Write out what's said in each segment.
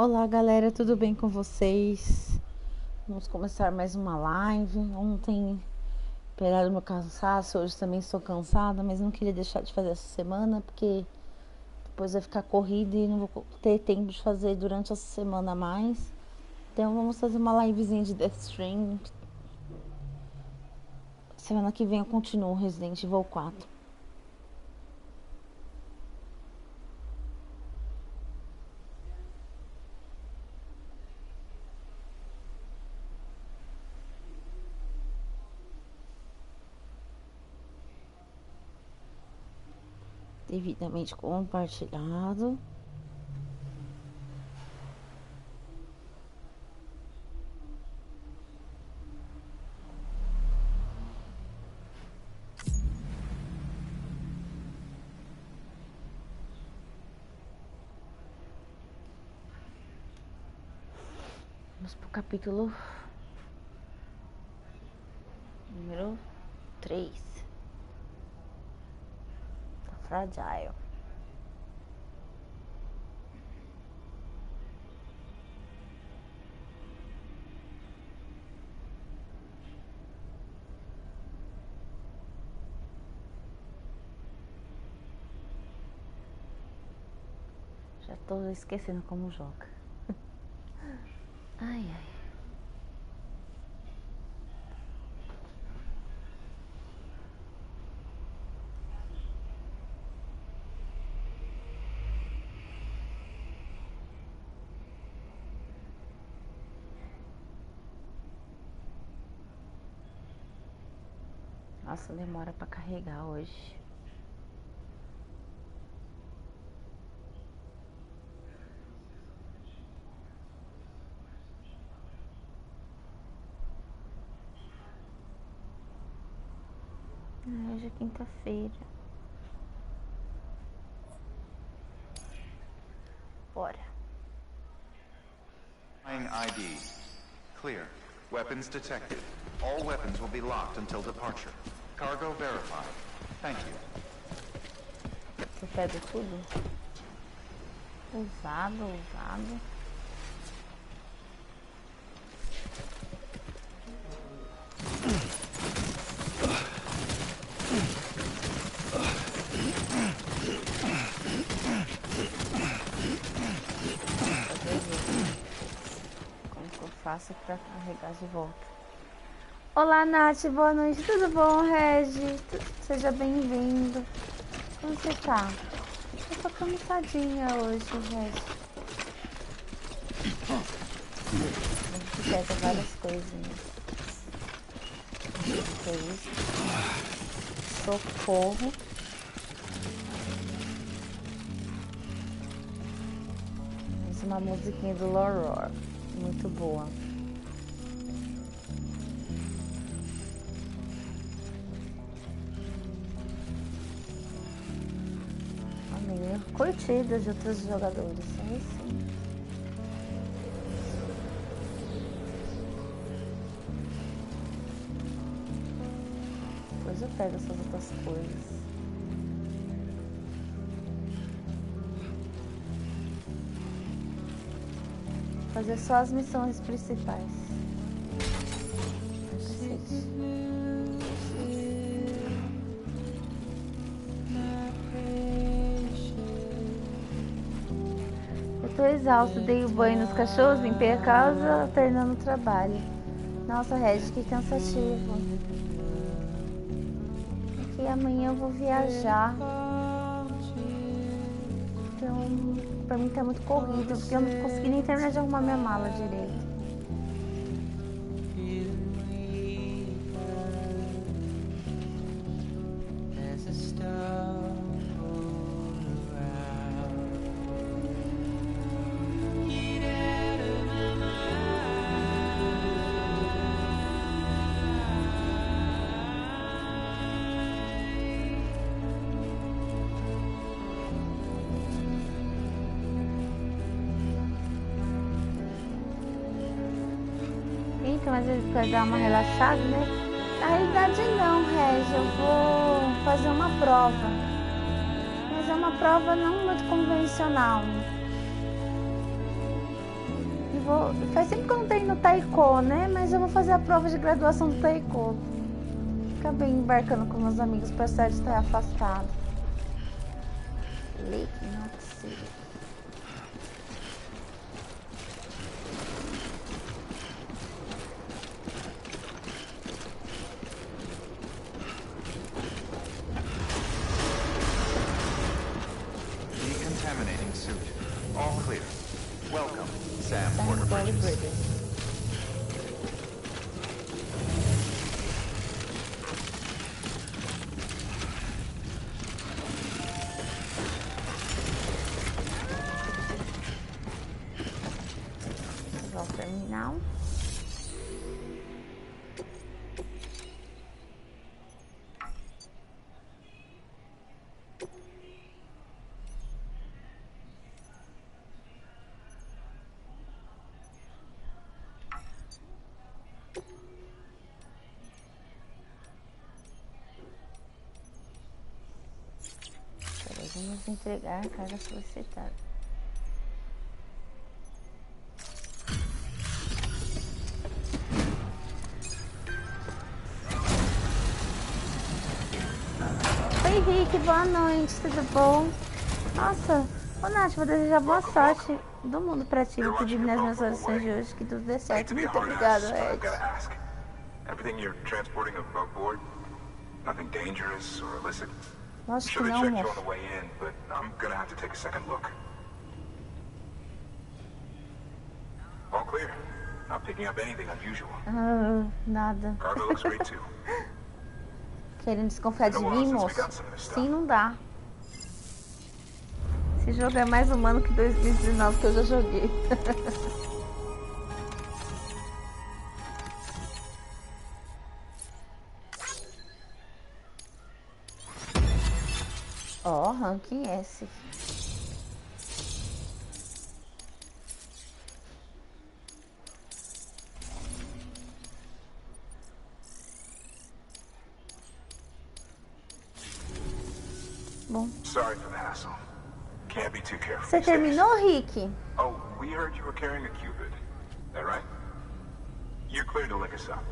Olá galera, tudo bem com vocês? Vamos começar mais uma live. Ontem, apesar do meu cansaço, hoje também estou cansada, mas não queria deixar de fazer essa semana, porque depois vai ficar corrida e não vou ter tempo de fazer durante essa semana mais. Então vamos fazer uma livezinha de Death Stranding. Semana que vem eu continuo Resident Evil 4. Devidamente compartilhado. Vamos pro capítulo número 3. Tá fragile. Já tô esquecendo como joga. Ai, ai. Nossa, demora pra carregar hoje. Hoje é quinta-feira. Bora. ID. Clear. Weapons detected. All weapons will be locked until departure. Cargo verified. Thank you. Você pega tudo? Usado. Como que eu faço pra carregar de volta? Olá, Nath, boa noite, tudo bom, Regi? Seja bem-vindo. Como você tá? Eu tô cansadinha hoje, Regi. A gente pega várias coisinhas. Que é isso? Socorro. Mais uma musiquinha do Loror. Muito boa. Amém. Curtida de outros jogadores. Aí sim. Depois eu pego essas outras coisas. Fazer só as missões principais. Eu tô exausta, dei o banho nos cachorros, limpei a casa, alternando o trabalho. Nossa, Regi, que cansativo. E amanhã eu vou viajar. Então, pra mim tá muito corrido, porque eu não consegui nem terminar de arrumar minha mala direito. Mas ele quer dar uma relaxada, né? Na realidade não, Regi, eu vou fazer uma prova. Mas é uma prova não muito convencional. vou... Faz tempo que eu não treino taekwondo, né? Mas eu vou fazer a prova de graduação do taekwondo. Acabei embarcando com meus amigos pra de estar afastado. Lake Not City. Decontaminating suit. All clear. Welcome, Sam Porter Bridges. Vou terminar. Vamos entregar a carga solicitada. Oi, Rick, boa noite, tudo bom? Nossa, ô Nath, vou desejar boa sorte do mundo pra ti. Vou pedir nas minhas orações de hoje que tudo dê certo. Muito obrigado, Ed. Everything you're transporting above board? Nothing dangerous or illicit? Lógico Should que have não, checked you on moço. the way in, but I'm gonna have to take a second look. All clear. Not picking up anything unusual. Nada. Cargo looks great too. Querendo desconfiar de mim, moço? Sim, não dá. Esse jogo é mais humano que 2019 que eu já joguei. Ó, ranking S. Bom. Sorry for the hassle. Can't be too careful. Você terminou, Rick? Oh, we heard you were carrying a Cupid. That right? You're clear to lick us up.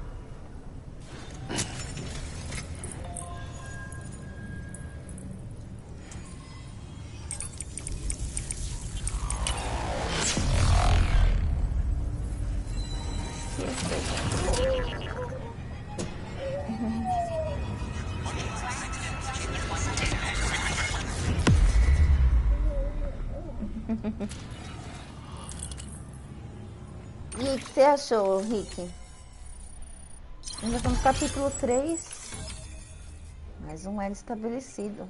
E o que você achou, Rick? Ainda estamos no capítulo 3. Mais um L estabelecido.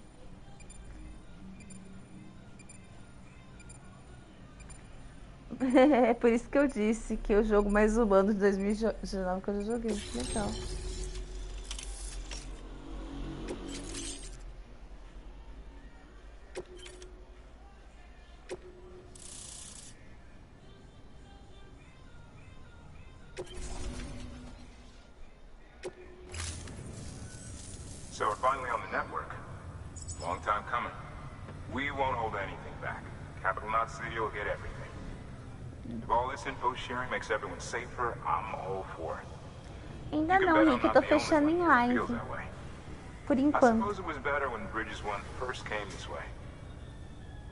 É por isso que eu disse que é o jogo mais humano de 2019 que eu já joguei. Legal. So we're finally on the network. Long time coming. We won't hold anything back. Capital Knot City will get everything. If all this info sharing makes everyone safer, I'm all for it. Ainda não, Rick. Tô fechando em live. Por I enquanto. suppose it was better when Bridges 1 first came this way.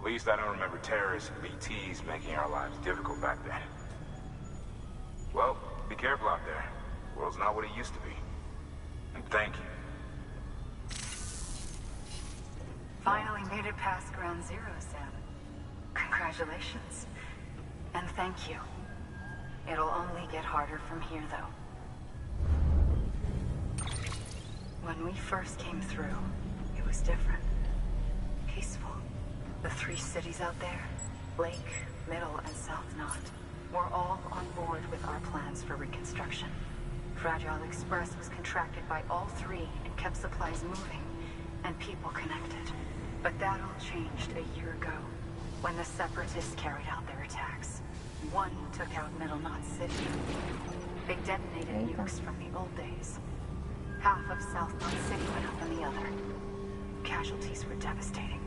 At least I don't remember terrorists and BTs making our lives difficult back then. Well, be careful out there. The world's not what it used to be. And thank you. Finally made it past ground zero, Sam. Congratulations. And thank you. It'll only get harder from here, though. When we first came through, it was different. Peaceful. The 3 cities out there, Lake, Middle, and South Knot, were all on board with our plans for reconstruction. Fragile Express was contracted by all 3 and kept supplies moving and people connected. But that all changed a year ago, when the Separatists carried out their attacks. One took out Middle Knot City. They detonated nukes from the old days. Half of South Knot City went up on the other. Casualties were devastating.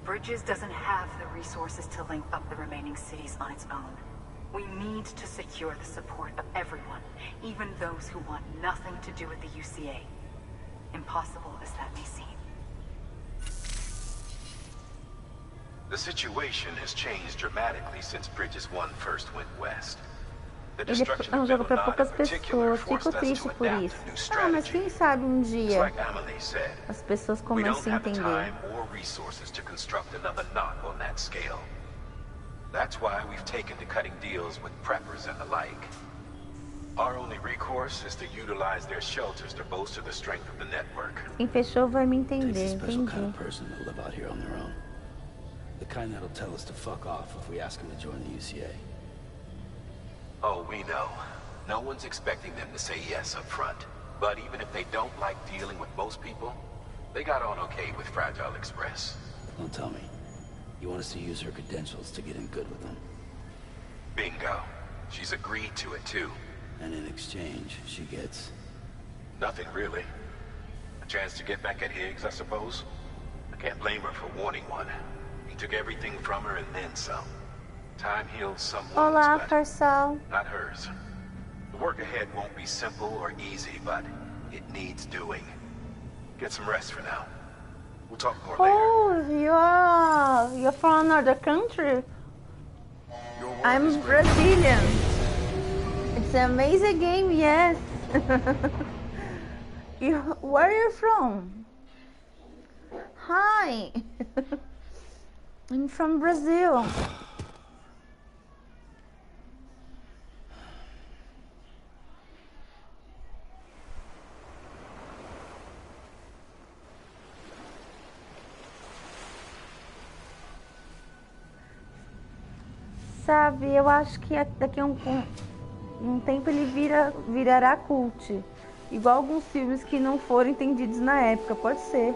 Bridges doesn't have the resources to link up the remaining cities on its own. We need to secure the support of everyone, even those who want nothing to do with the UCA. Impossible as that may seem. The situation has changed dramatically since Bridges 1 first went west. The Ele destruction é um of jogo Middle para Knot in poucas particular pessoas. Fico forced us triste to por adapt isso. a new Ah, mas strategy. quem sabe um It's dia like Amelie said, as pessoas we don't começam a have the entender. time or resources to construct another knot on that scale. That's why we've taken to cutting deals with preppers and the like. Our only recourse is to utilize their shelters to bolster the strength of the network. Quem fechou vai me Takes a entender, special kind of entendi. person to live out here on their own. The kind that'll tell us to fuck off if we ask them to join the UCA. Oh, we know. No one's expecting them to say yes up front. But even if they don't like dealing with most people, they got on okay with Fragile Express. Don't tell me. You want us to use her credentials to get in good with them. Bingo. She's agreed to it too. And in exchange, she gets... Nothing really. A chance to get back at Higgs, I suppose. I can't blame her for wanting one. He took everything from her and then some. Time heals some wounds, Olá, but Farsal. not hers. The work ahead won't be simple or easy, but it needs doing. Get some rest for now. We'll talk more later. Oh, you're from another country? Your work I'm is great. Brazilian. It's an amazing game, yes. Where are you from? Hi. I'm from Brazil. Sabe, eu acho que daqui a um tempo ele virará cult. Igual alguns filmes que não foram entendidos na época, pode ser.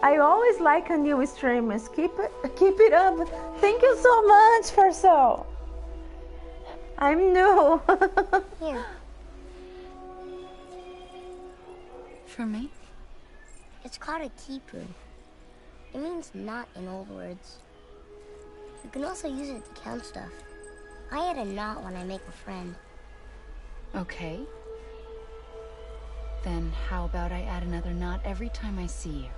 I always like a new streamers. Keep it up. Thank you so much, Farsal. I'm new. Here. For me? It's called a kipu. It means knot in old words. You can also use it to count stuff. I add a knot when I make a friend. Okay. Then how about I add another knot every time I see you?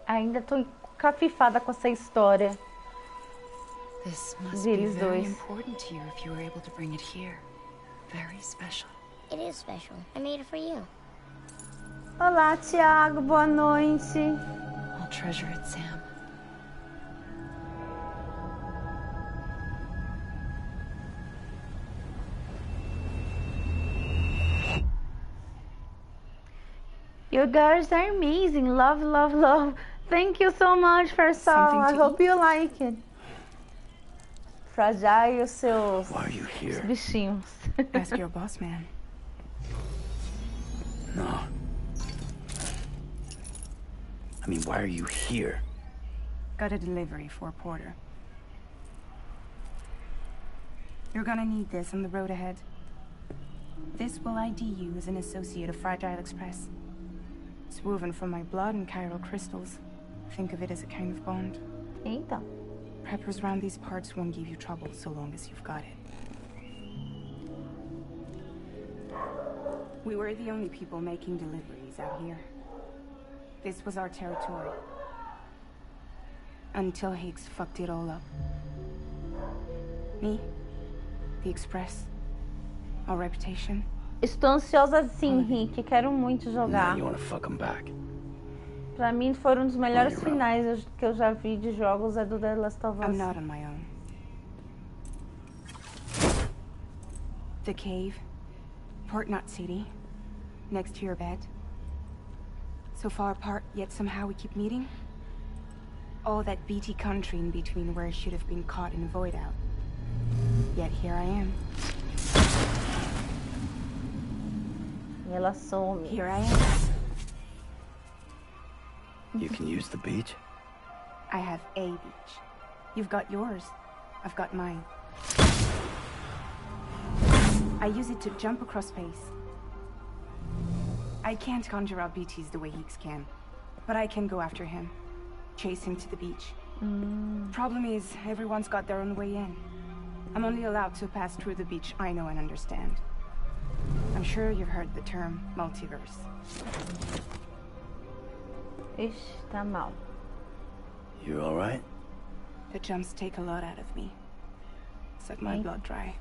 Ainda tô encafifada com essa história This must be deles very dois. important to you if you were able to bring it here. Very special. It is special. I made it for you. Olá, Thiago, boa noite. I'll treasure it, Sam. You guys are amazing. Love, love, love. Thank you so much, Farsal. Something I to hope you like it. Fragile e os seus Why are you here? bichinhos. Ask your boss man. No. I mean, why are you here? Got a delivery for Porter. You're gonna need this on the road ahead. This will ID you as an associate of Fragile Express. It's woven from my blood and chiral crystals. Think of it as a kind of bond. Eita. Preppers around these parts won't give you trouble so long as you've got it. We were the only people making deliveries out here. This was our territory. Until Higgs fucked it all up. Me, the Express, our reputation. Estou ansiosa sim, Rick. Quero muito Now jogar. you want to fuck them back. Pra mim foram um dos melhores you're finais que eu já vi de jogos é do The Last of Us. I'm not on my own. The cave, Port Knot City, next to your bed. So far apart, yet somehow we keep meeting. All that BT country in between where I should have been caught in a void out. Yet here I am. E ela some. Here I am. You can use the beach? I have a beach. You've got yours. I've got mine. I use it to jump across space. I can't conjure up BTs the way Higgs can. But I can go after him. Chase him to the beach. Problem is, everyone's got their own way in. I'm only allowed to pass through the beach I know and understand. I'm sure you've heard the term multiverse. Ixi, tá mal. You alright? The jumps take a lot out of me. Suck my blood dry.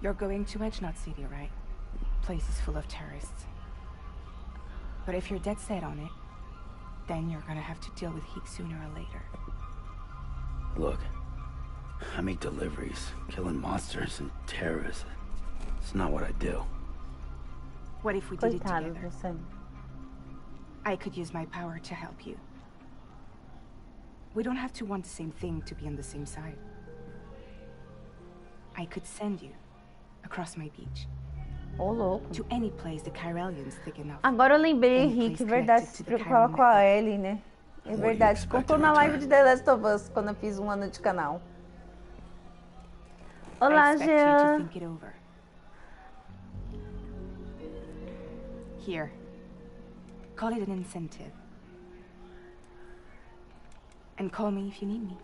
You're going to Edgenut City, right? Place is full of terrorists. But if you're dead set on it, then you're gonna have to deal with Higgs sooner or later. Look, I make deliveries, killing monsters and terrorists. It's not what I do. What if we did it Coitado together? você. I could use my power to help you. We don't have to want the same thing to be on the same side. I could send you across my beach. Ô, louco. To any place the Chiralians thick enough. Agora eu lembrei, Any Henrique, place verdade, connected se to the preocupava Chiron com a network. Ellie, né? É What verdade, you contou expect na in live return? de The Last of Us, quando eu fiz um ano de canal. Olá, I expect you to Jean. think it over. Here. Call it an incentive. And call me if you need me.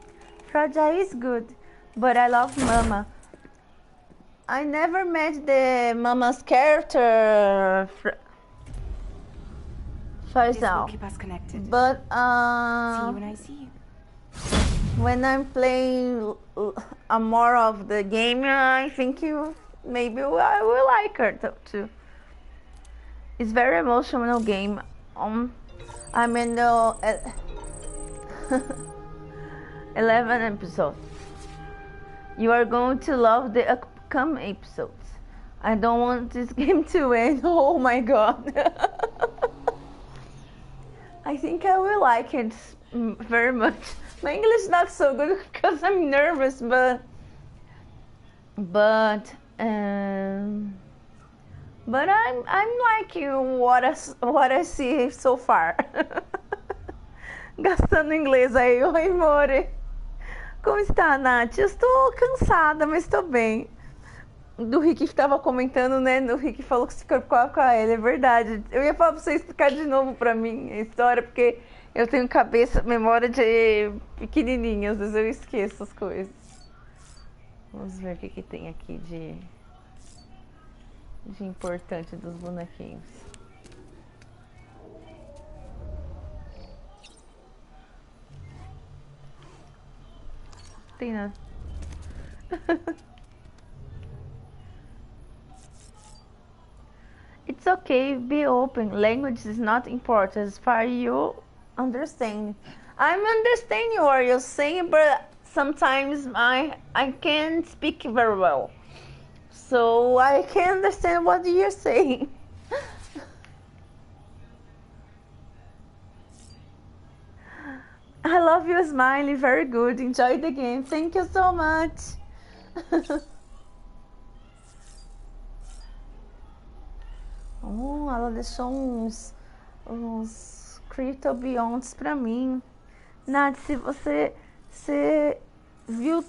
Raja is good, but I love Mama. I never met the Mama's character, This will Faisal. keep us connected. But See you when I see you. when I'm playing more of the game, I think maybe I will like her too. It's very emotional game. I'm in the 11 episode. You are going to love the upcoming episodes. I don't want this game to end. Oh my god. I think I will like it very much. My English is not so good because I'm nervous, but I'm liking what I see so far. Gastando inglês aí. Oi, More. Como está, Nath? Eu estou cansada, mas estou bem. Do Rick estava comentando, né? O Rick falou que se preocupava com a Ellie, é verdade. Eu ia falar pra você explicar de novo pra mim a história, porque eu tenho memória de pequenininha, às vezes eu esqueço as coisas. Vamos ver o que tem aqui de importante dos bonequinhos. Tem nada. It's okay, be open. Language is not important as far as you understand. I'm understanding what you're saying, but sometimes I can't speak very well. So I can't understand what you're saying. I love you smiling, very good. Enjoy the game. Thank you so much. Ela deixou uns Crypto Beyonds pra mim. Nath, se você viu,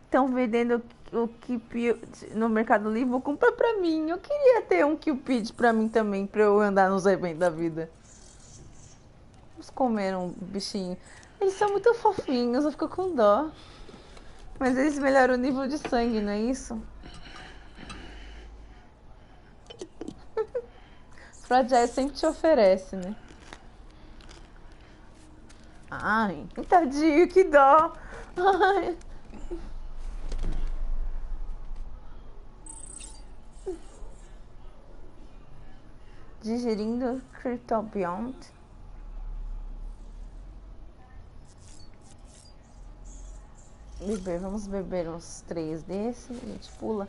estão vendendo o Cupid no Mercado Livre, compra pra mim. Eu queria ter um Cupid pra mim também, pra eu andar nos eventos da vida. Vamos comer um bichinho. Eles são muito fofinhos, eu fico com dó. Mas eles melhoram o nível de sangue, não é isso? Fragile sempre te oferece, né? Ai, tadinho, que dó. Ai. Digerindo Crypto Beyond. Vamos beber uns 3 desses, a gente pula.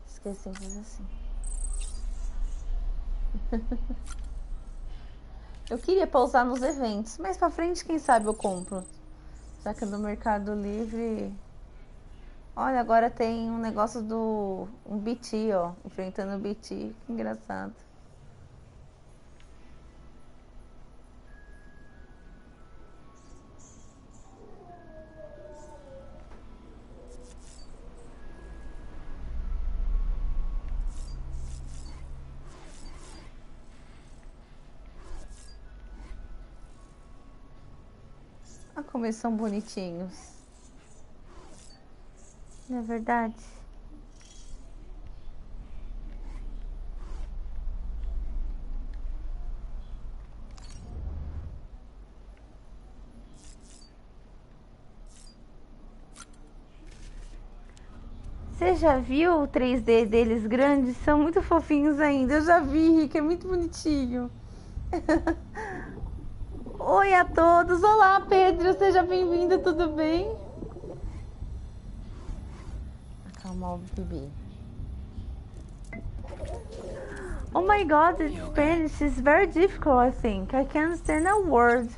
Esqueci de fazer assim. Eu queria pausar nos eventos, mas pra frente, quem sabe eu compro. Já que no Mercado Livre Olha, agora tem um negócio do... um BT, ó. Enfrentando o BT. Que engraçado. Olha como eles são bonitinhos. Não é verdade? Você já viu o 3D deles grandes? São muito fofinhos ainda. Eu já vi, Rick, é muito bonitinho. Oi a todos. Olá, Pedro. Seja bem-vindo, tudo bem? Acalmar o bebê. Oh my god, Spanish is very difficult, I think. I can't understand a word.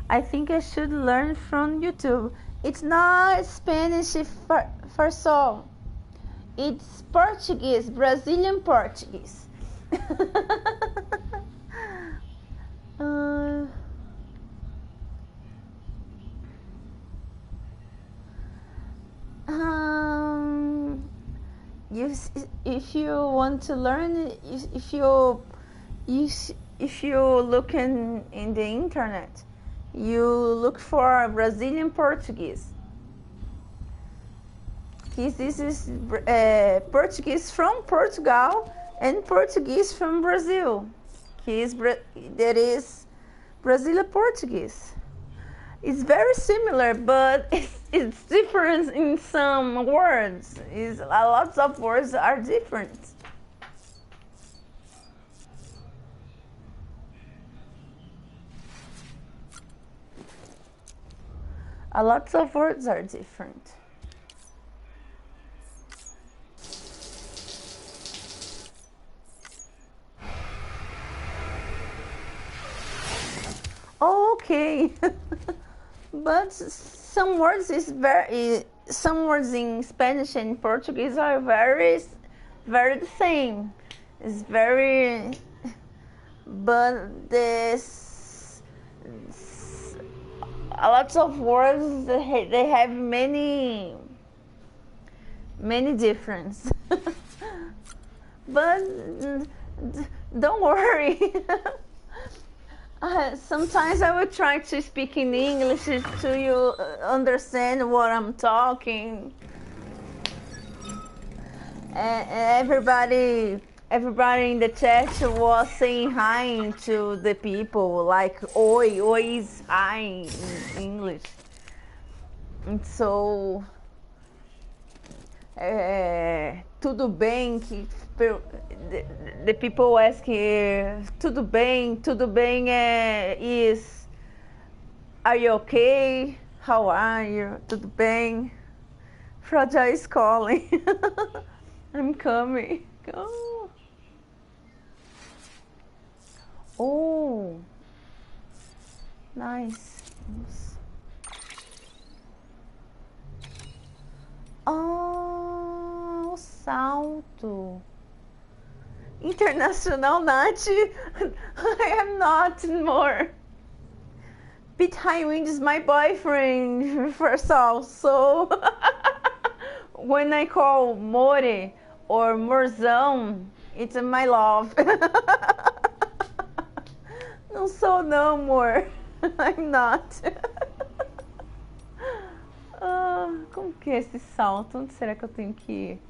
I think I should learn from YouTube. It's not Spanish for so. It's Portuguese, Brazilian Portuguese. If you want to learn, if you look in the internet, you look for Brazilian Portuguese. This is Portuguese from Portugal and Portuguese from Brazil. That is Brazilian Portuguese. It's very similar, but it's different in some words. Lots of words are different. Lots of words are different. Okay. But some words in Spanish and Portuguese are very the same. It's very, but there's a lot of words they have many difference. But don't worry. Sometimes I will try to speak in English to you understand what I'm talking. And everybody in the chat was saying hi to the people, like oi is hi in English. And so tudo bem, que the people ask tudo bem is are you okay? How are you? Tudo bem? Fragile is calling. I'm coming. Oh, nice. Oh, o salto. International Nath. I am not more. Pete Highwind is my boyfriend, first all. So when I call More or Morzão, it's my love. Não sou não, amor. I'm not. Como que é esse salto? Onde será que eu tenho que ir?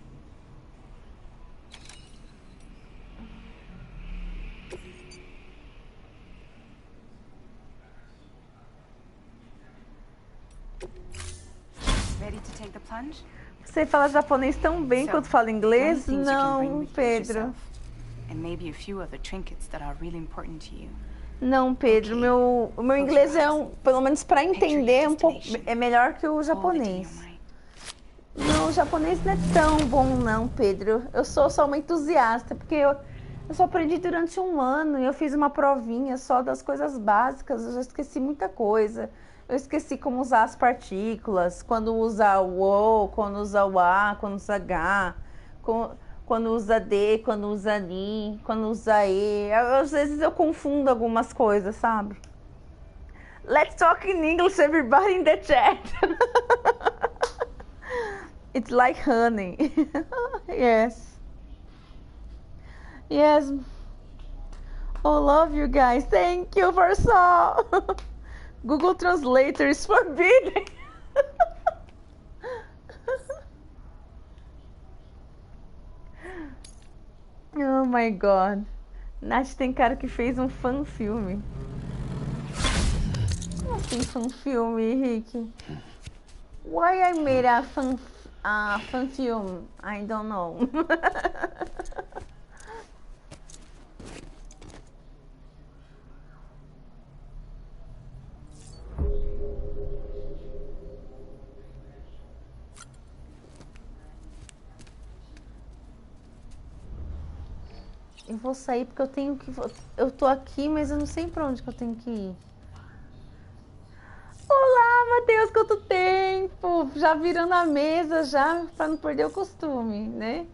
Ready to take the plunge? Você fala japonês tão bem quanto fala inglês? Não, Pedro. And maybe a few other trinkets that are really important to you. Não, Pedro, o meu inglês pelo menos para entender, é melhor que o japonês. Não, o japonês não é tão bom não, Pedro. Eu sou só uma entusiasta, porque eu só aprendi durante um ano e eu fiz uma provinha só das coisas básicas, eu já esqueci muita coisa. Eu esqueci como usar as partículas. Quando usa o O, quando usa o A, quando usa H, quando usa D, quando usa Ni, quando usa E. Às vezes eu confundo algumas coisas, sabe? Let's talk in English, everybody in the chat. It's like honey. Yes. Yes. Oh, love you guys. Thank you for so. Google Translator is forbidden. Oh my god. Nath, tem cara que fez um fan filme. Como assim fan filme, Rick? Why I made a fan film? I don't know. Eu vou sair porque eu tenho que... Eu tô aqui, mas eu não sei pra onde que eu tenho que ir. Olá, Matheus, quanto tempo! Já virando a mesa, já, pra não perder o costume, né?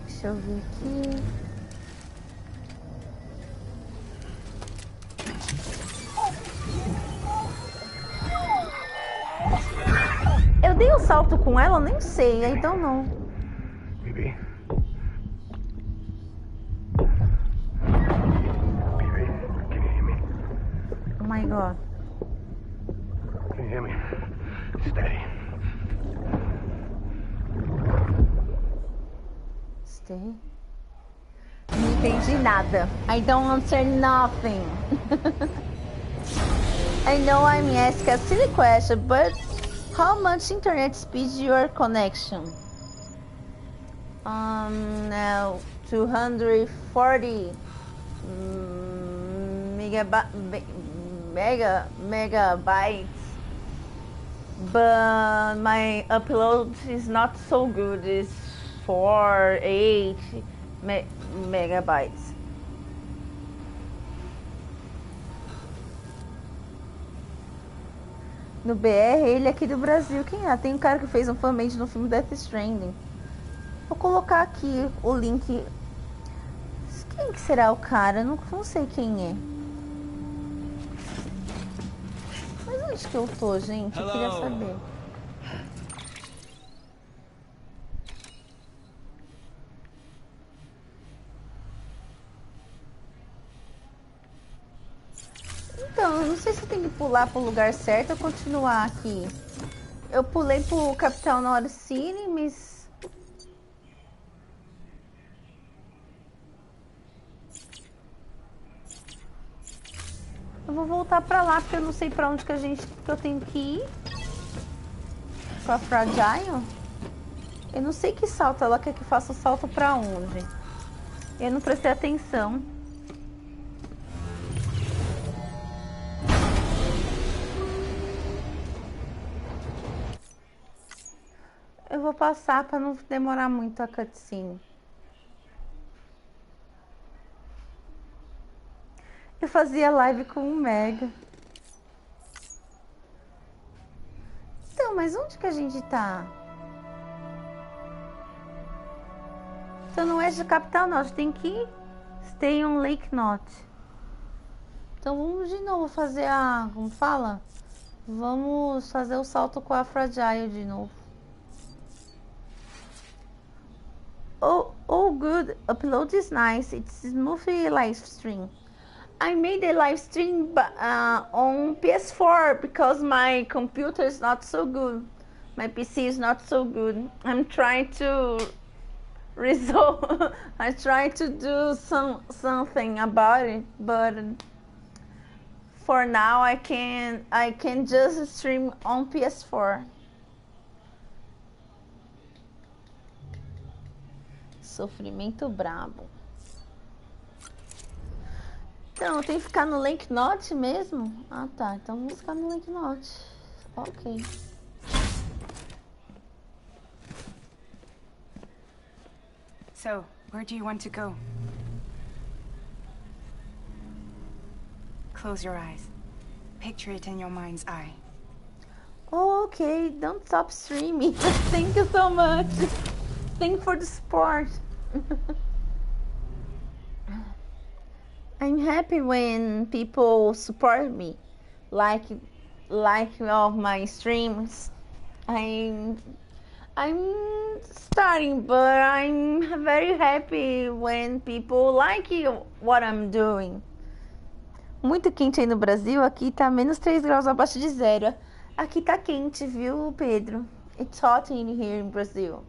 Deixa eu ver aqui. Eu dei um salto com ela, eu nem sei, então não. Baby. Baby, can you hear me? Oh my god. Can you hear me? Steady. Stay. Não entendi nada. I don't understand nothing. I know I'm asking a silly question, but how much internet speed your connection? Now 240 megabytes, but my upload is not so good. It's 8 megabytes. No BR, ele aqui do Brasil. Quem é? Tem um cara que fez um fanmade no filme Death Stranding. Vou colocar aqui o link. Quem que será o cara? Não sei quem é. Mas onde que eu tô, gente? Eu queria saber. Então, eu não sei se eu tenho que pular pro lugar certo ou continuar aqui. Eu pulei pro Capital North City, mas... Eu vou voltar pra lá, porque eu não sei pra onde que eu tenho que ir. Com a Fragile. Eu não sei que salto ela quer que eu faça o salto pra onde. Eu não prestei atenção. Eu vou passar pra não demorar muito a cutscene. Eu fazia live com o Mega. Então, mas onde que a gente tá? Então não é de capital, não. A gente tem que stay on Lake Knot. Então vamos de novo fazer a... Como fala? Vamos fazer o salto com a Fragile de novo. Oh good. Upload is nice. It's smooth live stream. I made a live stream on PS4 because my computer is not so good. My PC is not so good. I'm trying to resolve. I try to do something about it, but for now I can just stream on PS4. Sofrimento brabo. Então, eu tenho que ficar no Lake Knot mesmo? Ah, tá. Então vamos ficar no Lake Knot. Ok. So, where do you want to go? Close your eyes. Picture it in your mind's eye. Okay, don't stop streaming. Thank you so much. Thank you for the support. I'm happy when people support me, like all my streams. I'm starting, but I'm very happy when people like what I'm doing. Muito quente aí no Brasil, aqui tá menos 3 graus abaixo de zero. Aqui tá quente, viu, Pedro? It's hot in here in Brazil.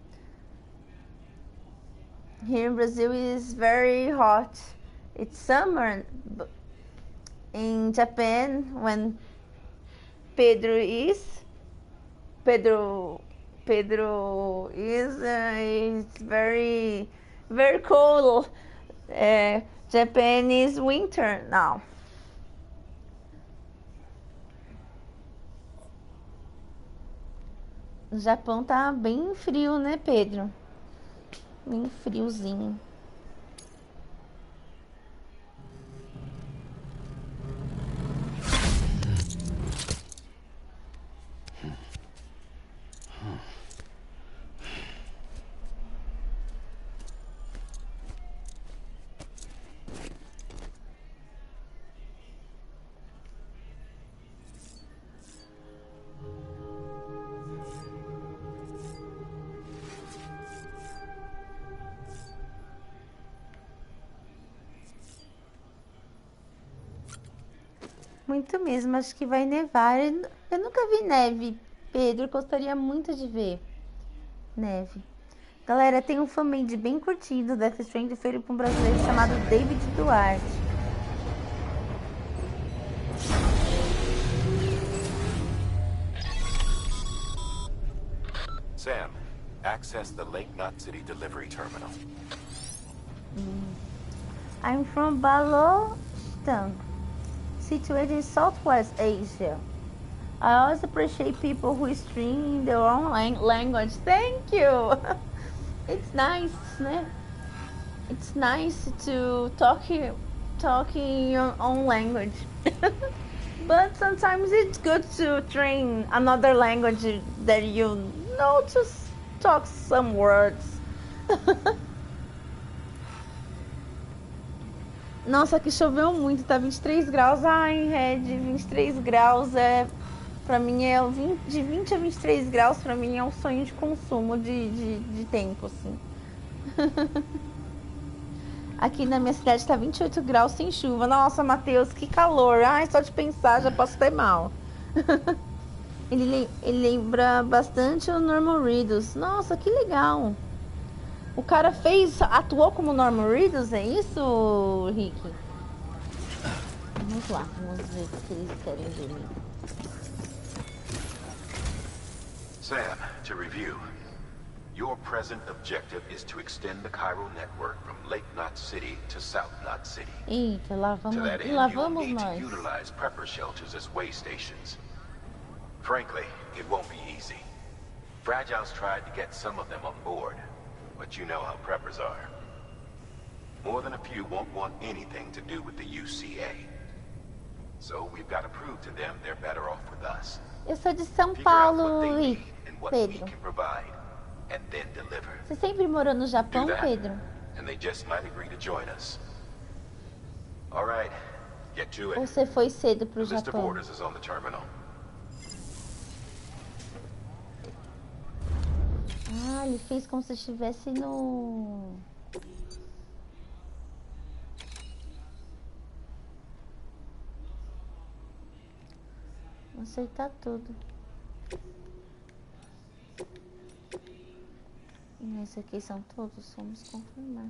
Here in Brazil is very hot. It's summer. In Japan, when Pedro is, it's very, very cold. Japan is winter now. O Japão tá bem frio, né, Pedro? Bem friozinho. Muito mesmo, acho que vai nevar. Eu nunca vi neve, Pedro. Gostaria muito de ver neve. Galera, tem um fan-made bem curtido da Stranding feito por um brasileiro chamado David Duarte. Sam, access the Lake Knot City delivery terminal. I'm from Balochistan, situated in Southwest Asia. I always appreciate people who stream in their own language. Thank you. It's nice, né? It's nice to talk in your own language. But sometimes it's good to train another language that you know to talk some words. Nossa, aqui choveu muito, tá 23 graus. Ai, Red, 23 graus pra mim de 20 a 23 graus pra mim é um sonho de consumo de tempo, assim. Aqui na minha cidade tá 28 graus sem chuva. Nossa, Matheus, que calor. Ai, só de pensar já posso ter mal. Ele lembra bastante o Norman Reedus. Nossa, que legal. O cara atuou como Norman Reedus, é isso, Rick? Vamos lá, vamos ver o que eles querem de mim. Sam, to review, your present objective is to extend the chiral network from Lake Knot City to South Knot City. Eita, lá To that end, lá you will vamos need to nós. utilize prepper shelters as way stations. Frankly, it won't be easy. Fragile's tried to get some of them on board, but you know how preppers are. More than a few won't want anything to do with the UCA. So we've got to prove to them they're better off with us. Eu sou de São Figure out what Paulo, they Rick. need and what we Pedro. can provide, and then deliver. Você sempre morou no Do Japão, that, Pedro? and they just might agree to join us. All right, get to it. Ou você foi cedo The pro list of Japão? orders is on the terminal. Ah, ele fez como se estivesse no... Vou aceitar tudo. E esse aqui são todos, vamos confirmar.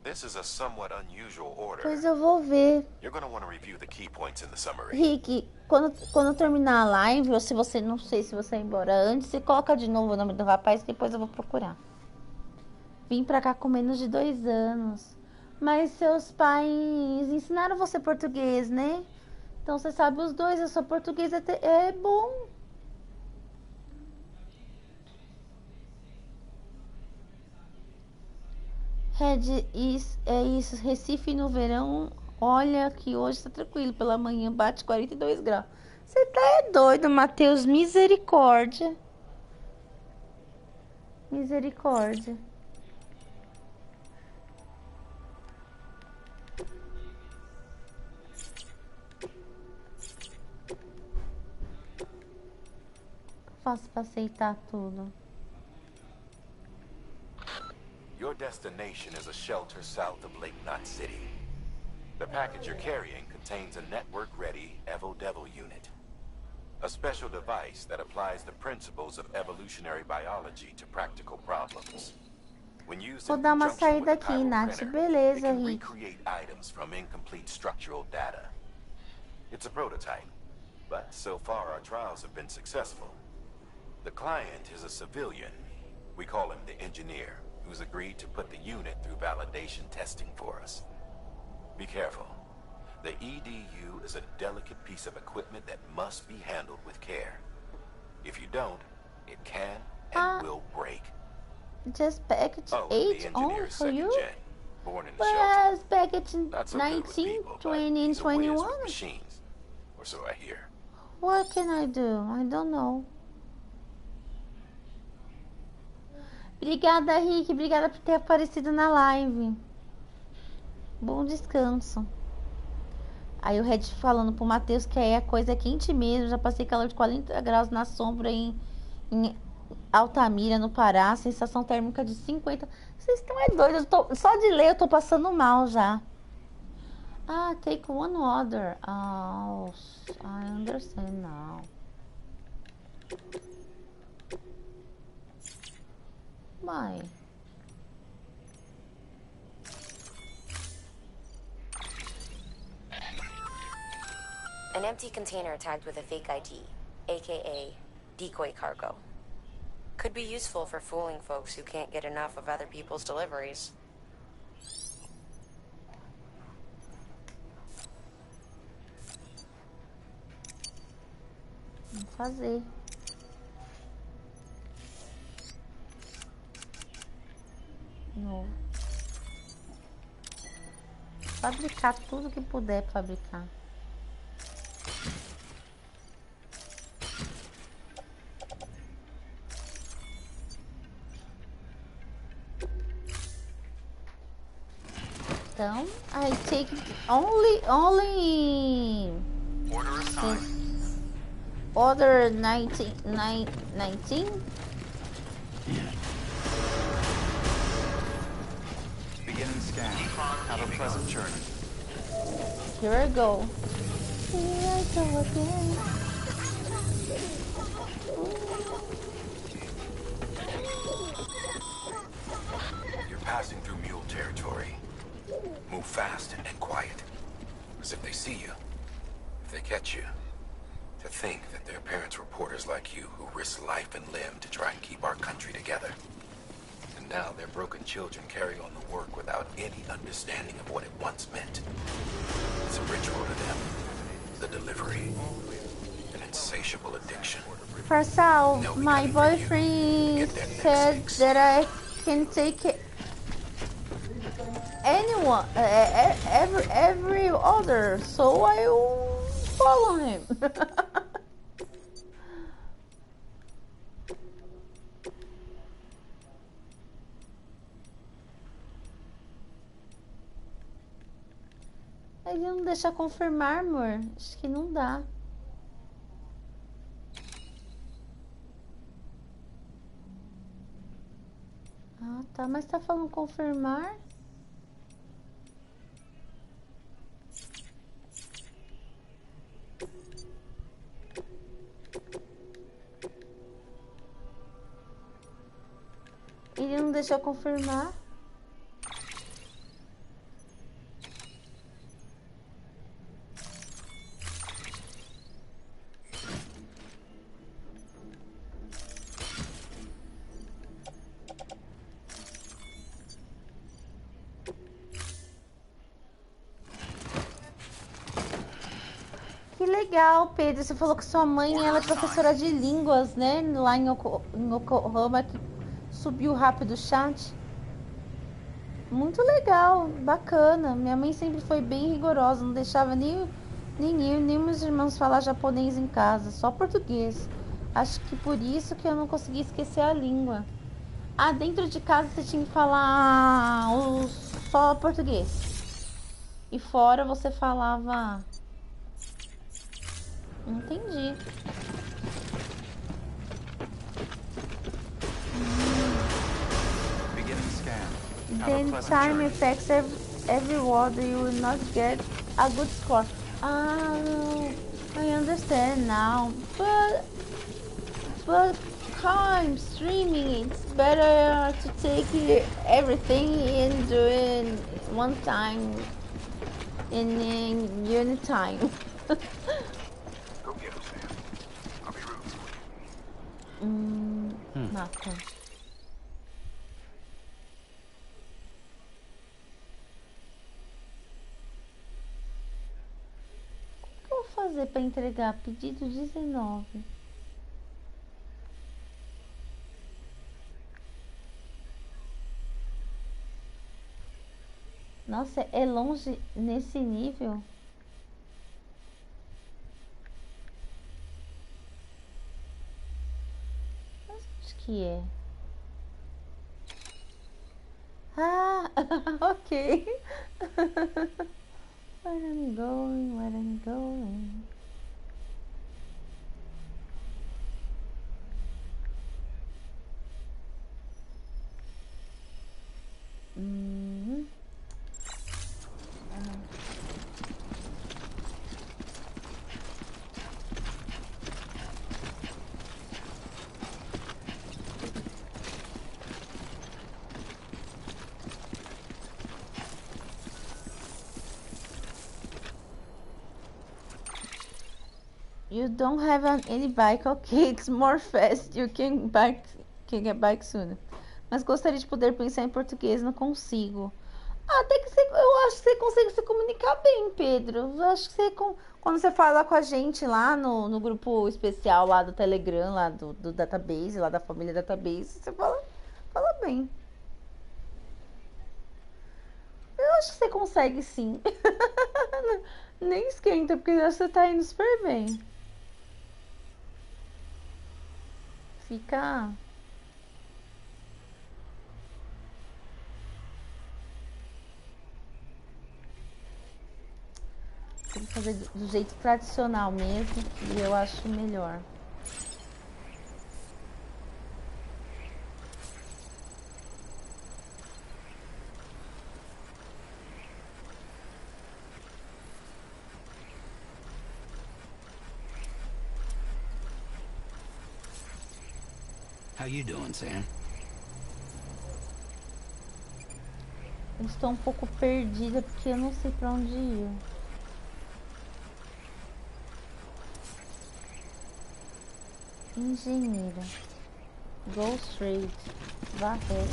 This is a somewhat unusual order. Pois eu vou ver. You're going to want to review the key points in the summary. Rick, quando eu terminar a live, ou se você, não sei se você ir embora antes, você coloca de novo o nome do rapaz, depois eu vou procurar. Vim pra cá com menos de 2 anos. Mas seus pais ensinaram você português, né? Então você sabe os dois, a sua português é bom. Red, é isso. Recife no verão, olha que hoje tá tranquilo. Pela manhã bate 42 graus. Você tá doido, Matheus? Misericórdia. Misericórdia. Faço pra aceitar tudo. Your destination is a shelter south of Lake Knot City. The package you're carrying contains a network-ready Evo-Devil unit. A special device that applies the principles of evolutionary biology to practical problems. When used Vou in dar uma conjunction with saída a aqui, chiral Nath. printer, it Beleza, can Rick. recreate items from incomplete structural data. It's a prototype, but so far our trials have been successful. The client is a civilian. We call him the engineer, who's agreed to put the unit through validation testing for us. Be careful. The EDU is a delicate piece of equipment that must be handled with care. If you don't, it can and will break. Just package Oh, and 8 the on engineer is for second you? gen, born in the shelter. Whereas package Not so good with 19, people, but 20, and he's a whiz 21? with machines, or so I hear. What can I do? I don't know. Obrigada, Rick. Obrigada por ter aparecido na live. Bom descanso. Aí o Red falando pro Matheus que aí a coisa é quente mesmo. Já passei calor de 40 graus na sombra em Altamira, no Pará. Sensação térmica de 50. Vocês estão doidos. Só de ler eu tô passando mal já. Ah, take one order. Oh, I understand now. Why? An empty container tagged with a fake ID, aka decoy cargo. Could be useful for fooling folks who can't get enough of other people's deliveries. Vamos fazer. Novo. Fabricar tudo que puder fabricar. Então, I take only Order assigned. order 19. Beginning scan. Have a pleasant journey. Here I go. Here I go again. You're passing through mule territory. Move fast and quiet. As if they see you. If they catch you. To think that their parents were reporters like you who risked life and limb to try and keep our country together. And now their broken children carry on the work without any understanding of what it once meant. It's a ritual to them. The delivery. An insatiable addiction. Farsal, my boyfriend said that I can take anyone, every other, so I will follow him. Ele não deixa confirmar, amor. Acho que não dá. Ah, tá. Mas tá falando confirmar? Ele não deixou confirmar. legal, Pedro. Você falou que sua mãe ela é professora de línguas, né? Lá em Oklahoma, que subiu rápido o chat. Muito legal, bacana. Minha mãe sempre foi bem rigorosa, não deixava nem eu, nem meus irmãos falar japonês em casa, só português. Acho que por isso que eu não consegui esquecer a língua. Ah, dentro de casa você tinha que falar só português. E fora você falava... Não entendi. Then time affects every word, you will not get a good score. Ah, I understand now. But time streaming, it's better to take everything in doing one time in unit time. Go get him, Sam. I'll be rooting for you. Nothing. O que eu vou fazer para entregar? Pedido 19. Nossa, é longe nesse nível? Mas acho que é. Ah, ok. Where I'm going, where I'm going. You don't have any bike, ok, it's more fast, you can get bike soon. Mas gostaria de poder pensar em português, não consigo. Até que eu acho que você consegue se comunicar bem, Pedro. Eu acho que você, quando você fala com a gente lá no grupo especial lá do Telegram, lá do database, lá da família database, você fala bem. Eu acho que você consegue sim. Nem esquenta, porque eu acho que você tá indo super bem. Fica... Tem que fazer do jeito tradicional mesmo, e eu acho melhor. How you doing, Sam? Eu estou um pouco perdida porque eu não sei pra onde ir. Engenheira. Go straight. Vá reto.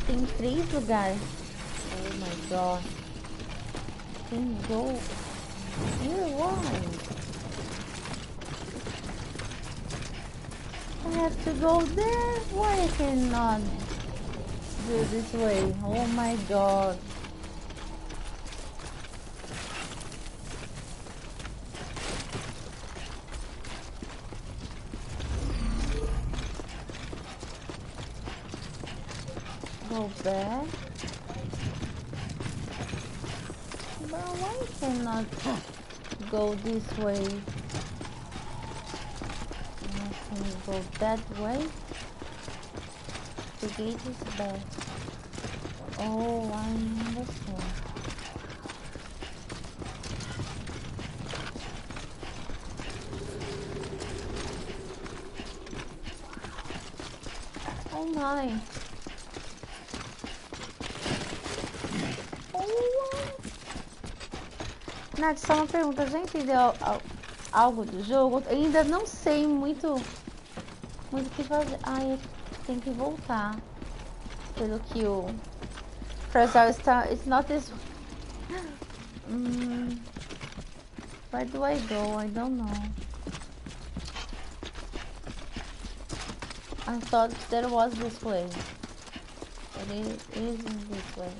Tem 3 lugares. Oh my god. Can go here? Why? I have to go there? Why I cannot do this way? Oh my god. Go back. But why I cannot go this way? Can you go that way? The gate is back. Oh, I understand. Oh my. Oh. Nath, só uma pergunta. Já entendeu algo do jogo? Eu ainda não sei muito o que fazer. Ai, tem que voltar. Pelo que o Frasal está... It's not this... Where do I go? I don't know. I thought there was this way. But it isn't this way.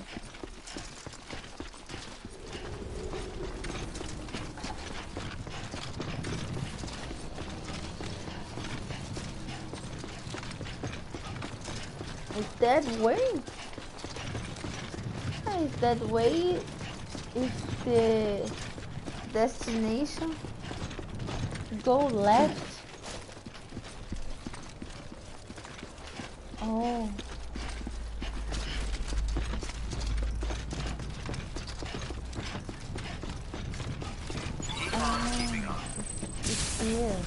Is that way? Is that way? Is the destination? Go left. Oh. It's here.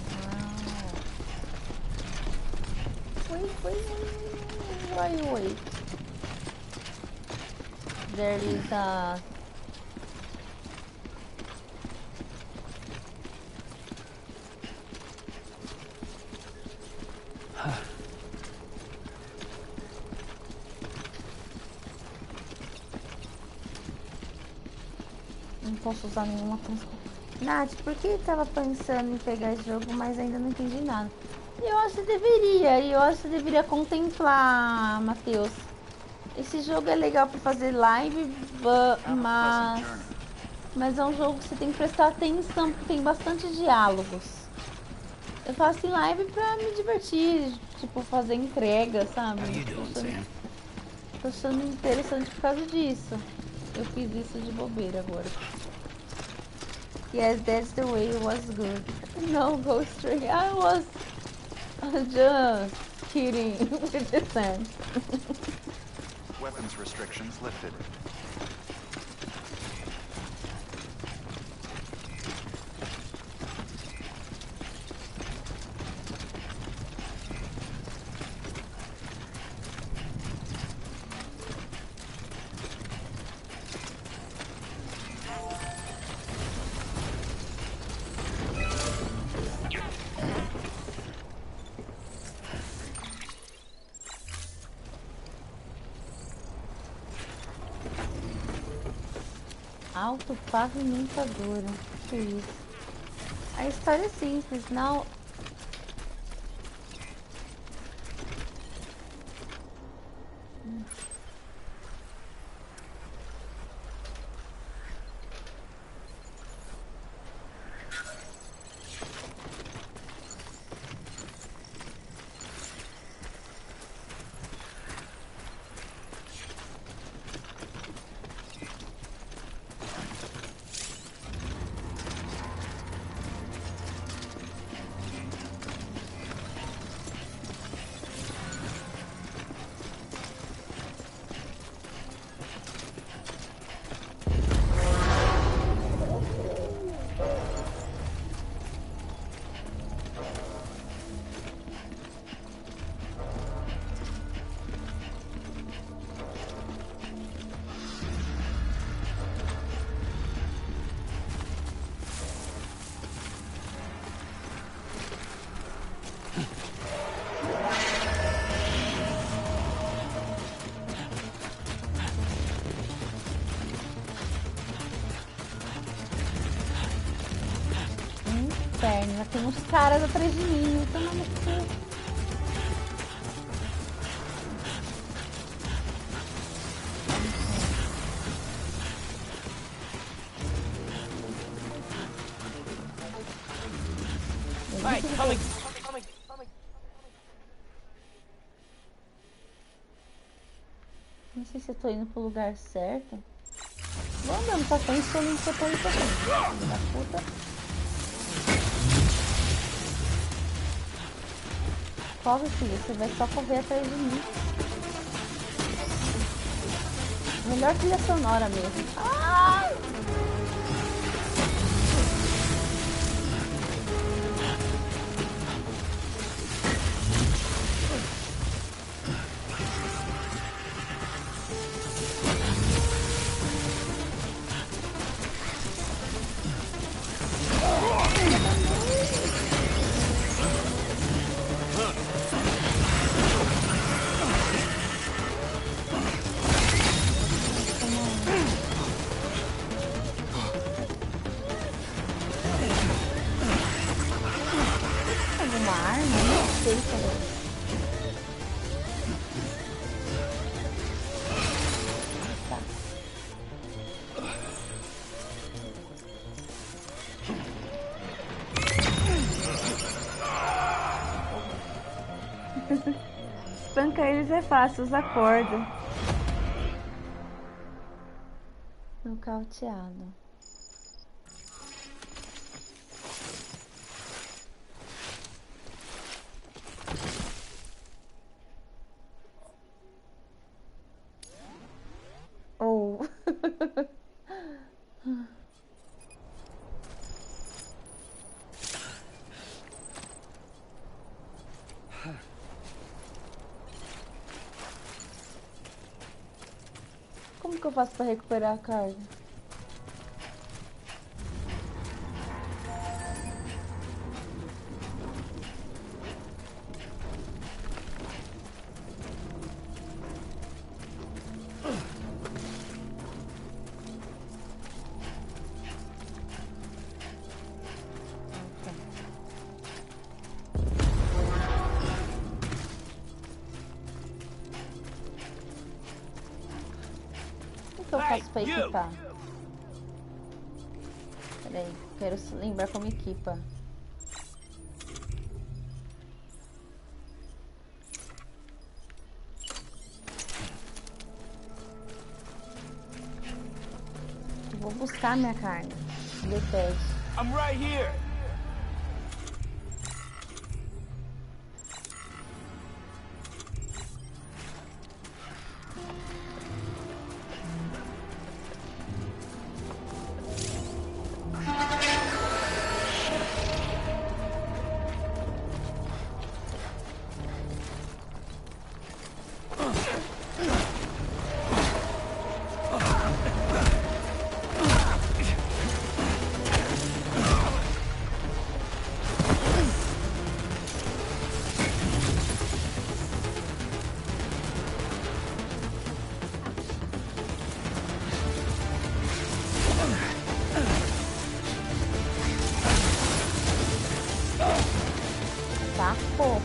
Wow. Wait. Why wait? There is a... Não posso usar nenhuma transformação. Nath, por que tava pensando em pegar esse jogo, mas ainda não entendi nada? Eu acho que deveria contemplar, Matheus. Esse jogo é legal para fazer live, mas é um jogo que você tem que prestar atenção, porque tem bastante diálogos. Eu faço em live pra me divertir, tipo, fazer entrega, sabe? Tô achando interessante por causa disso. Eu fiz isso de bobeira agora. Yes, that's the way. It was good. No, go straight. I was just kidding with the sense. Weapons restrictions lifted. Autopavimentadora. Que isso? A história é simples, não. Inferno, tem uns caras atrás de mim, então não sei. Right, coming. Não sei se eu tô indo pro lugar certo. Vou andando pra frente, tô indo pra frente. Filho da puta. Corre, filho, você vai só correr atrás de mim. Melhor trilha sonora mesmo. Ai! arma? Eu não sei qual é. Espancar eles é fácil, usa corda. Nocauteado. Oh. Como que eu faço para recuperar a carga? O que eu faço para equipar? Peraí, quero lembrar como equipa. Eu vou buscar minha carne. Deteste. I'm right here. Tá, pô.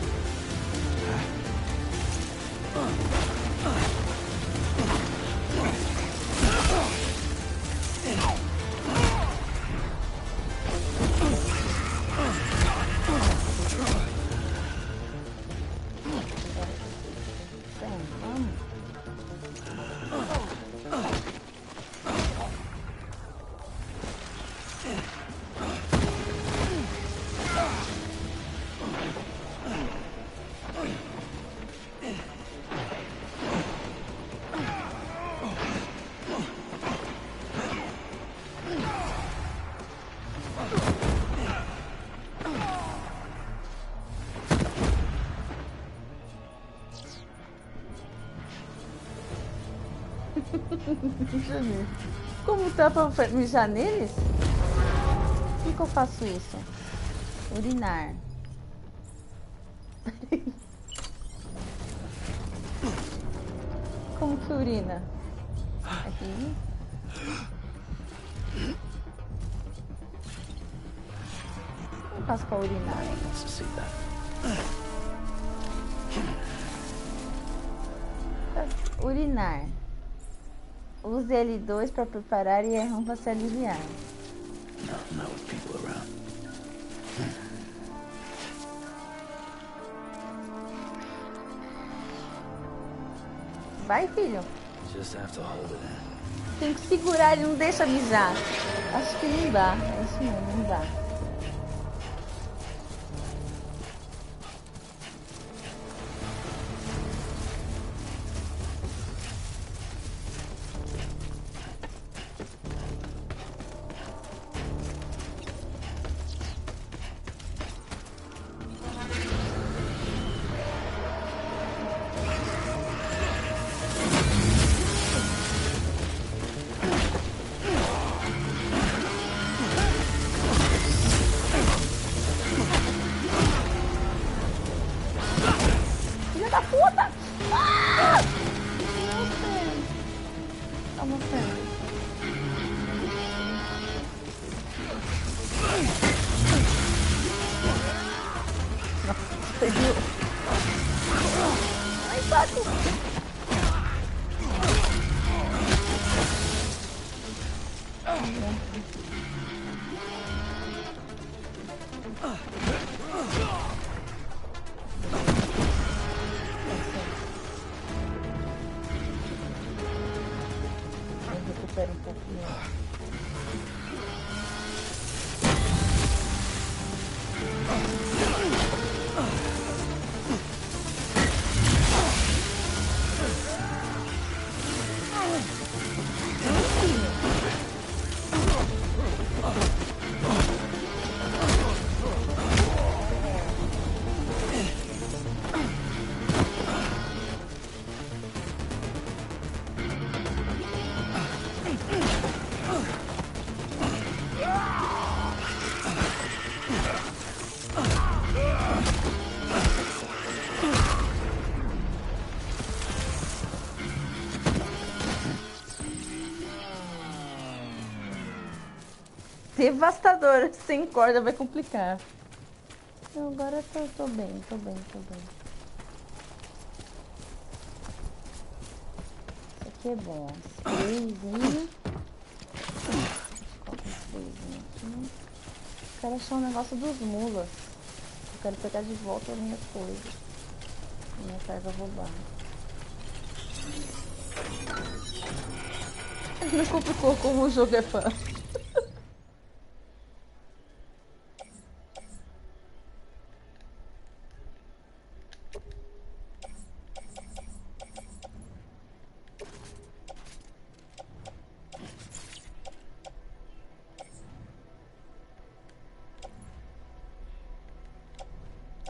Como tá pra mijar neles? Como que eu faço isso? Urinar. Como que urina? Aqui. Como eu faço pra urinar? Urinar. Use L2 para preparar e R1 para se aliviar. No, not with people around. Vai, filho. Just have to hold it in. Tem que segurar, ele não deixa mijar. Acho que não dá. É isso mesmo, não dá. Perdi o... Ai, saco! Recupera um pouquinho. Devastador, sem corda vai complicar. Então, agora tô bem. Isso aqui é bom. Sprayzinho. Coloca um sprayzinho aqui. Quero achar um negócio dos mulas. Eu quero pegar de volta as minhas coisas. Minha carga roubada. Não complicou como o jogo é fácil.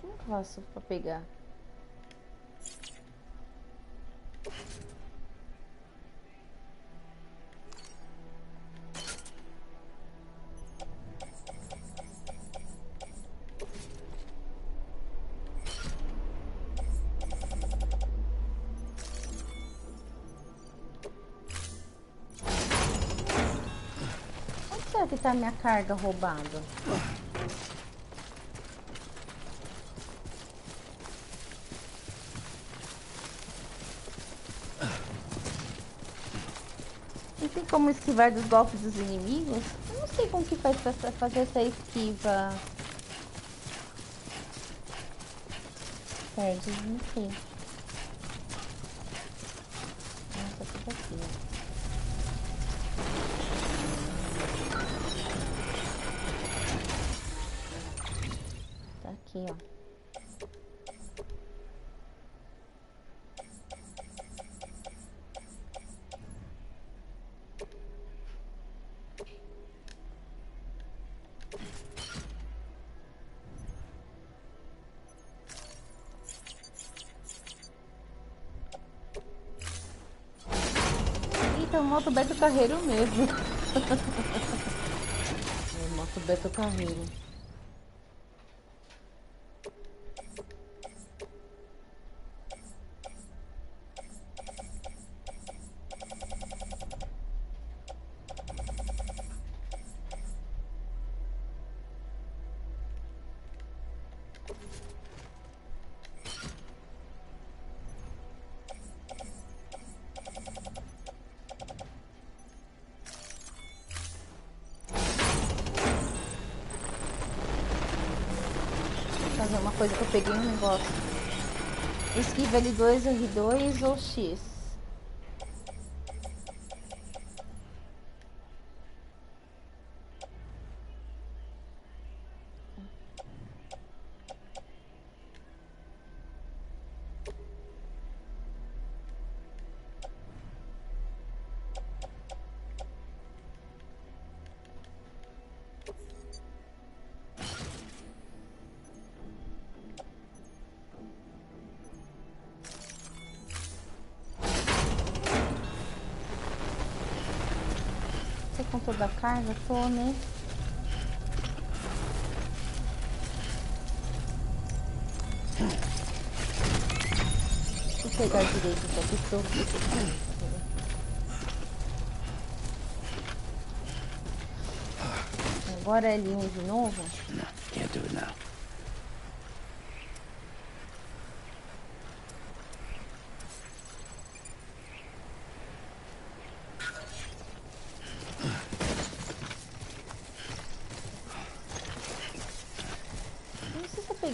Como que eu faço pra pegar? Onde será que tá a minha carga roubada? Não tem como esquivar dos golpes dos inimigos? Eu não sei como que faz pra fazer essa esquiva. Perde, não sei. Nossa, tudo aqui, ó. Tá aqui, ó. Eita, moto Beto Carreiro mesmo. É, moto Beto Carreiro. Fazer uma coisa que eu peguei um negócio. Esquiva L2, R2 ou X. Com toda a carga, tô, né? Deixa eu pegar direito isso aqui, porque eu... Agora é L1 de novo? No, can't do it now.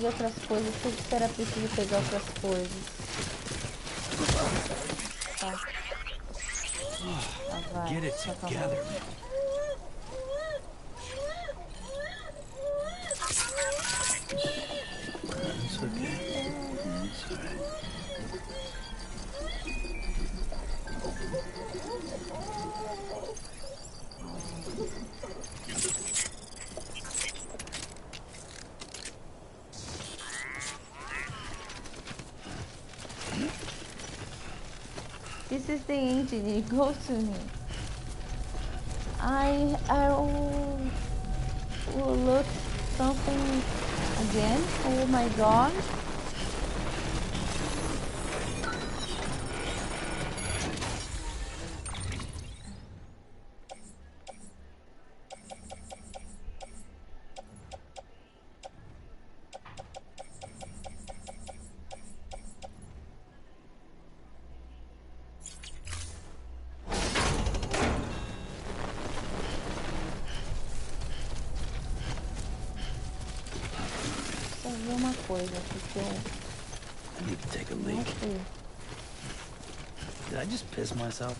peguei outras coisas. Tudo que era preciso pegar outras coisas. Tá. Vai. Get it together. It's okay. It's alright. This is the engine. Go to me. I will look something again. Oh my god. Uma coisa, porque I need to take a leak. Did I just piss myself?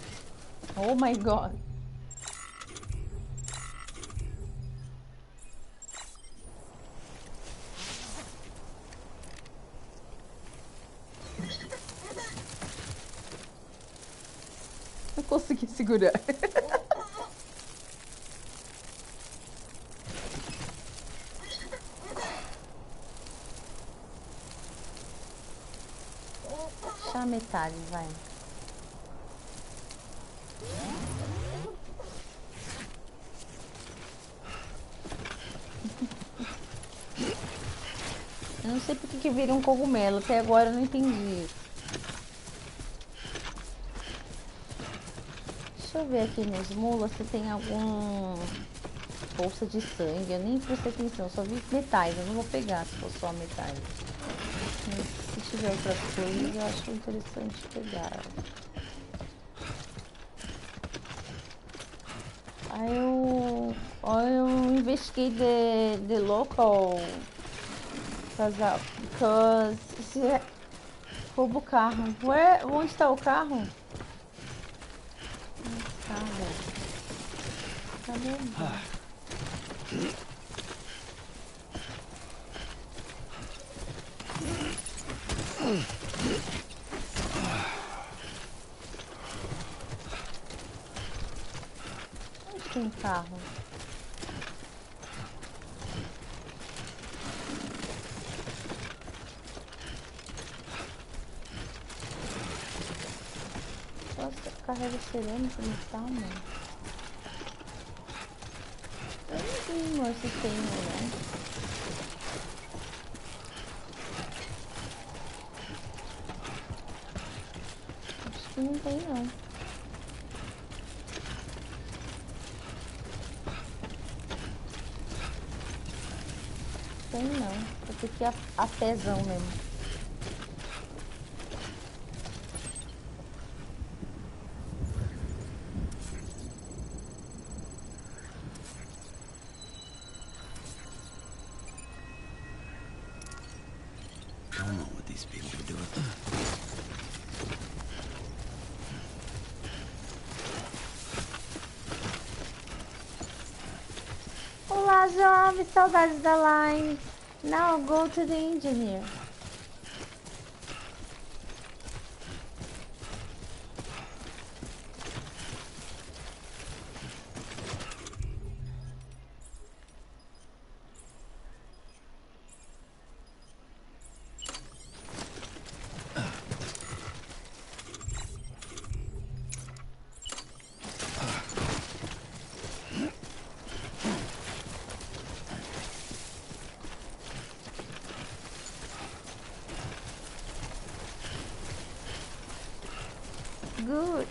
Oh my god. Não consegui segurar. A metade, vai. Eu não sei porque que vira um cogumelo, até agora eu não entendi. Deixa eu ver aqui nos mulas se tem algum bolsa de sangue. Eu nem prestei atenção, só vi metais. Eu não vou pegar se for só metais. Mas se tiver outras coisas, eu acho interessante pegar. Eu investiguei the local because se rouba o carro. Onde está o carro? Cadê? Onde tem carro? Nossa, carrega cerâmica no calma. Eu não sei, amor, se tem ou não. Não tem não. Tem não. Eu tenho que ir a pezão mesmo. I don't know what these people are doing. Olá, jovem, saudades da line. Now go to the engineer. Good.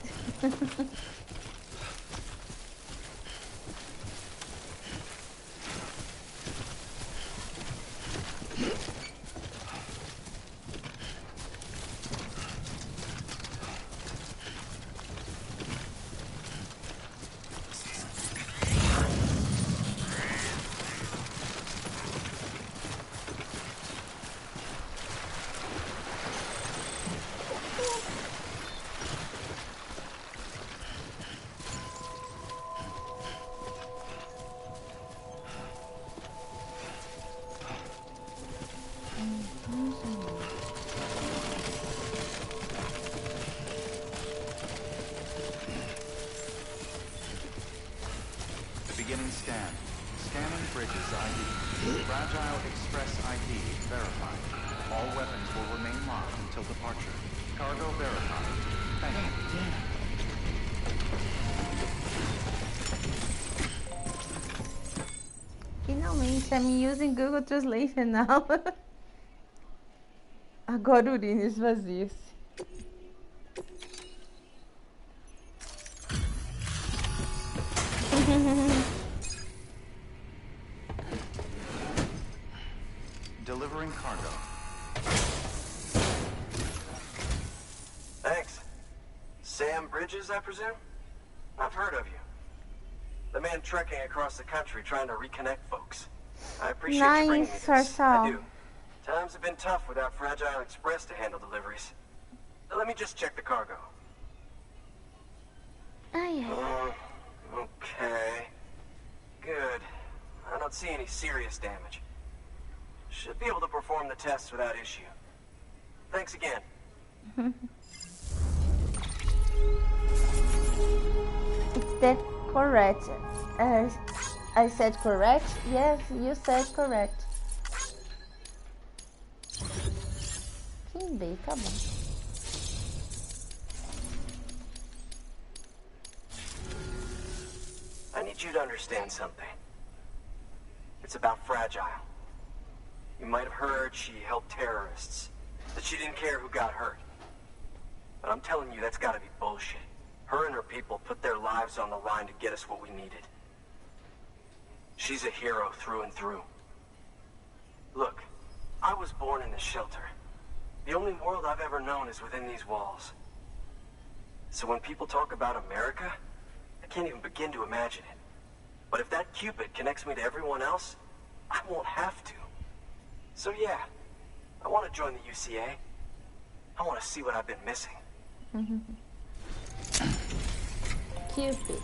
Bridges ID. Fragile Express ID verified. All weapons will remain locked until departure. Cargo verified. Thank you. Finalmente, I'm using Google Translate now. Agora o urina esvazia-se. Delivering cargo. Thanks. Sam Bridges, I presume? I've heard of you. The man trekking across the country trying to reconnect folks. I appreciate you bringing me this. I do. Times have been tough without Fragile Express to handle deliveries. Let me just check the cargo. Okay. Good. I don't see any serious damage. Should be able to perform the tests without issue. Thanks again. Is that correct? I said correct? Yes, you said correct. Quem veio? Tá bom. I need you to understand something. It's about Fragile. You might have heard she helped terrorists, that she didn't care who got hurt. But I'm telling you, that's gotta be bullshit. Her and her people put their lives on the line to get us what we needed. She's a hero through and through. Look, I was born in this shelter. The only world I've ever known is within these walls. So when people talk about America, I can't even begin to imagine it. But if that Cupid connects me to everyone else, I won't have to. So yeah, I want to join the UCA. I want to see what I've been missing. Cupid.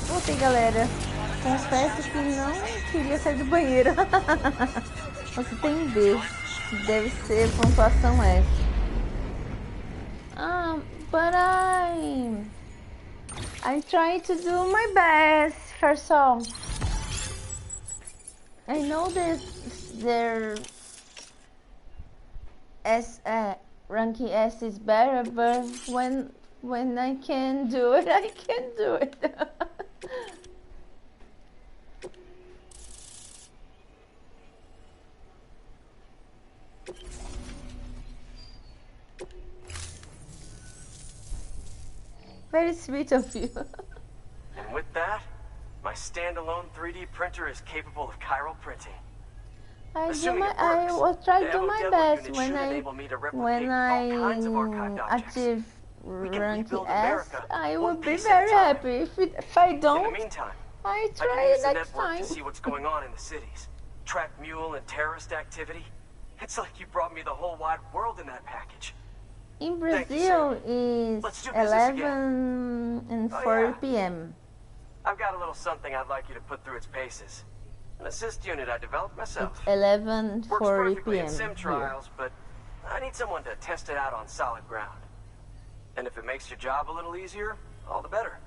Voltei, galera. Confesso que não queria sair do banheiro. Você tem B. Deve ser pontuação F. But I try to do my best, first off. I know that their ranking S is better, but when I can do it, I can do it. Very sweet of you. And with that, my standalone 3D printer is capable of chiral printing. I will try to do my best when I achieve rank S. I will be very happy. If I don't, in the meantime, I can try use the next network time. to see what's going on in the cities. Track mule and terrorist activity. It's like you brought me the whole wide world in that package. In Brazil is 11 and 4 p.m. I've got a little something I'd like you to put through its paces. An assist unit I developed myself. It's 11 Works 4 perfectly in p.m. sim trials, but I need someone to test it out on solid ground. And if it makes your job a little easier, all the better.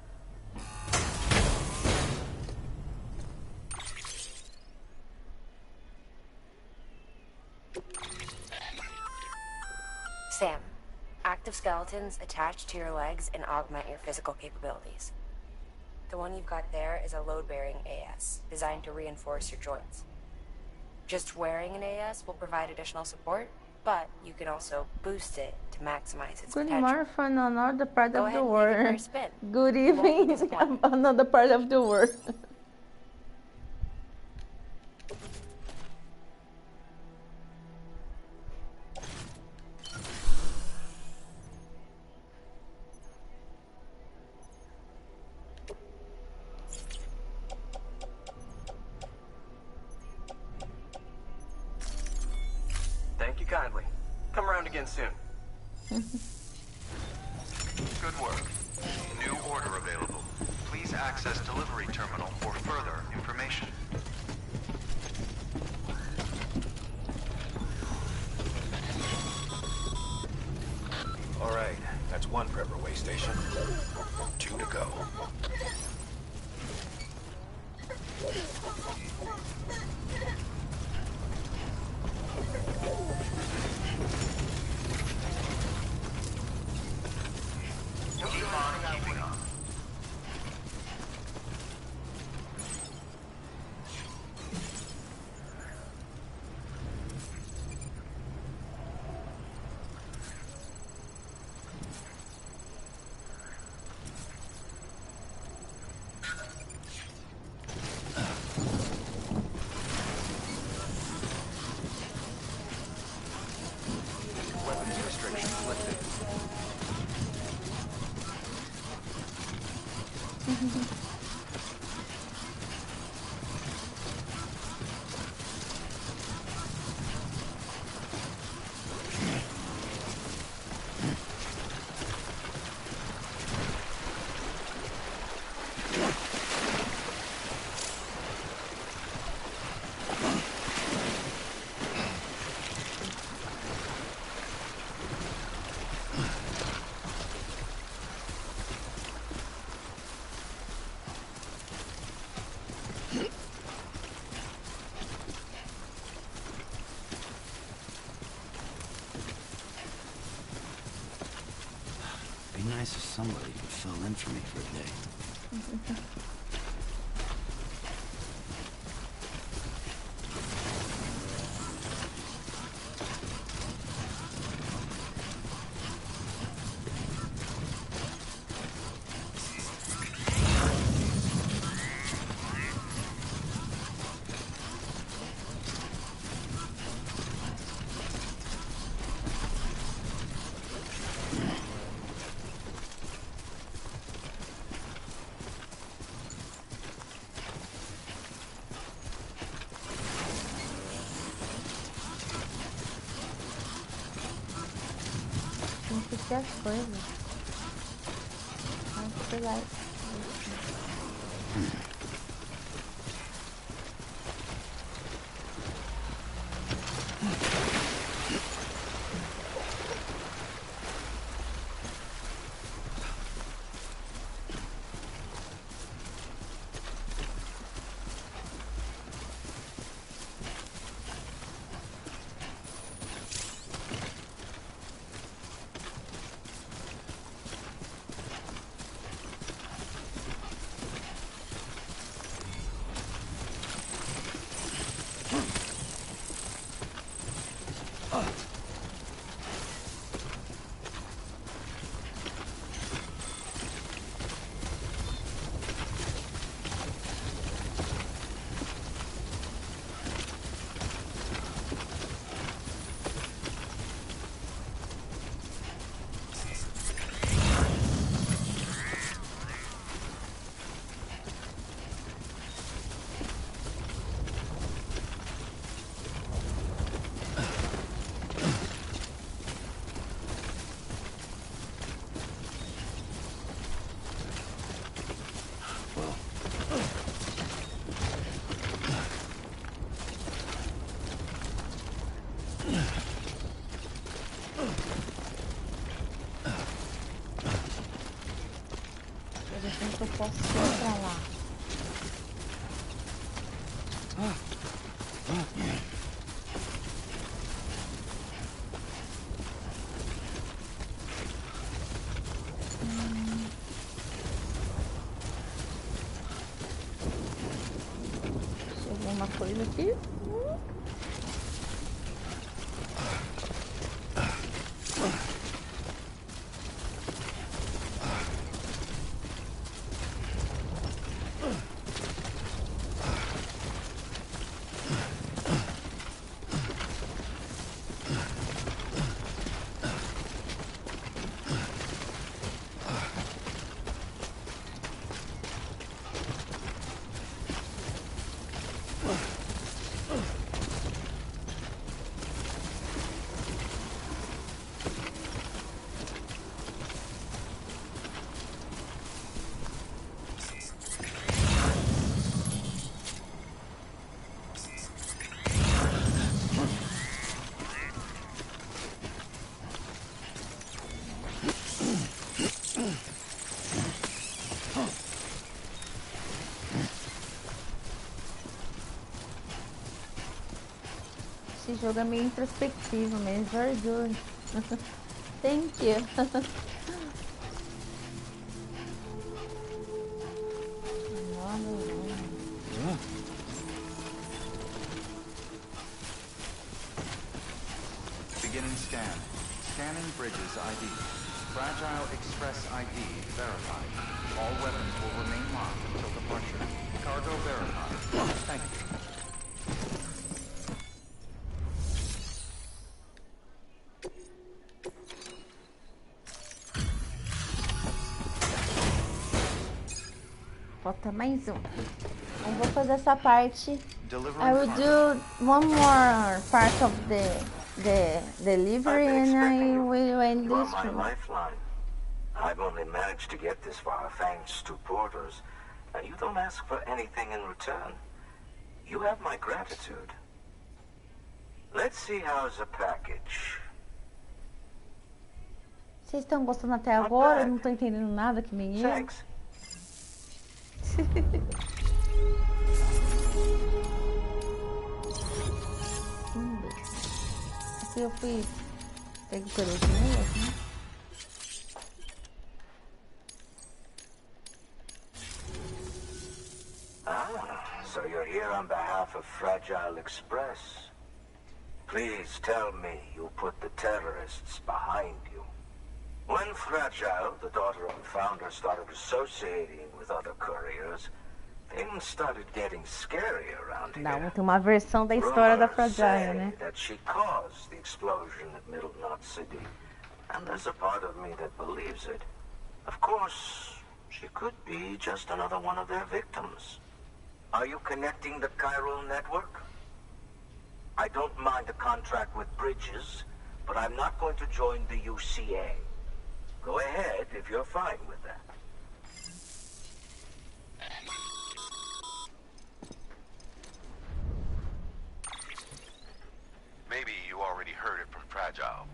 Sam, active skeletons attach to your legs and augment your physical capabilities. The one you've got there is a load-bearing AS, designed to reinforce your joints. Just wearing an AS will provide additional support, but you can also boost it to maximize its Good potential. morning from another part Go of ahead the and give it a world. spin. Good You won't be evening, disappointed. another part of the world. Thank you kindly. Come around again soon. Good work. New order available. Please access delivery terminal for further information. All right, that's one prepper way station. 2 to go. Weapons restrictions lifted. Be nice if somebody could fill in for me for a day. Tem que ter as coisas. Mas sei lá. Eu posso ir pra lá. Chegou uma coisa aqui. esse jogo é meio introspectivo mesmo. Very good. Thank you. Beginning scan. Scanning bridges ID. Fragile Express ID verified. All weapons will remain locked until departure. Cargo verified. Thank you. Falta mais um. Eu vou fazer essa parte. Delivering I will do one more part of the delivery and I will end You are this my one. lifeline. I've only managed to get this far thanks to porters, and you don't ask for anything in return. You have my gratitude. Let's see how's the package. Vocês estão gostando até agora? Eu não tô entendendo nada, que nem eu. Thanks. Aqui eu fui pego pelos mulas, né? So you're here on behalf of Fragile Express. Please tell me you put the terrorists behind you. When Fragile, the daughter of the founder, started associating with other couriers, things started getting scary around here. Não, tem uma versão da história da Fragile, né? That she caused the explosion at Middle Knot City. And there's a part of me that believes it. Of course, she could be just another one of their victims. Are you connecting the chiral network? I don't mind a contract with Bridges, but I'm not going to join the UCA. Go ahead if you're fine with that. Maybe you already heard it from Fragile,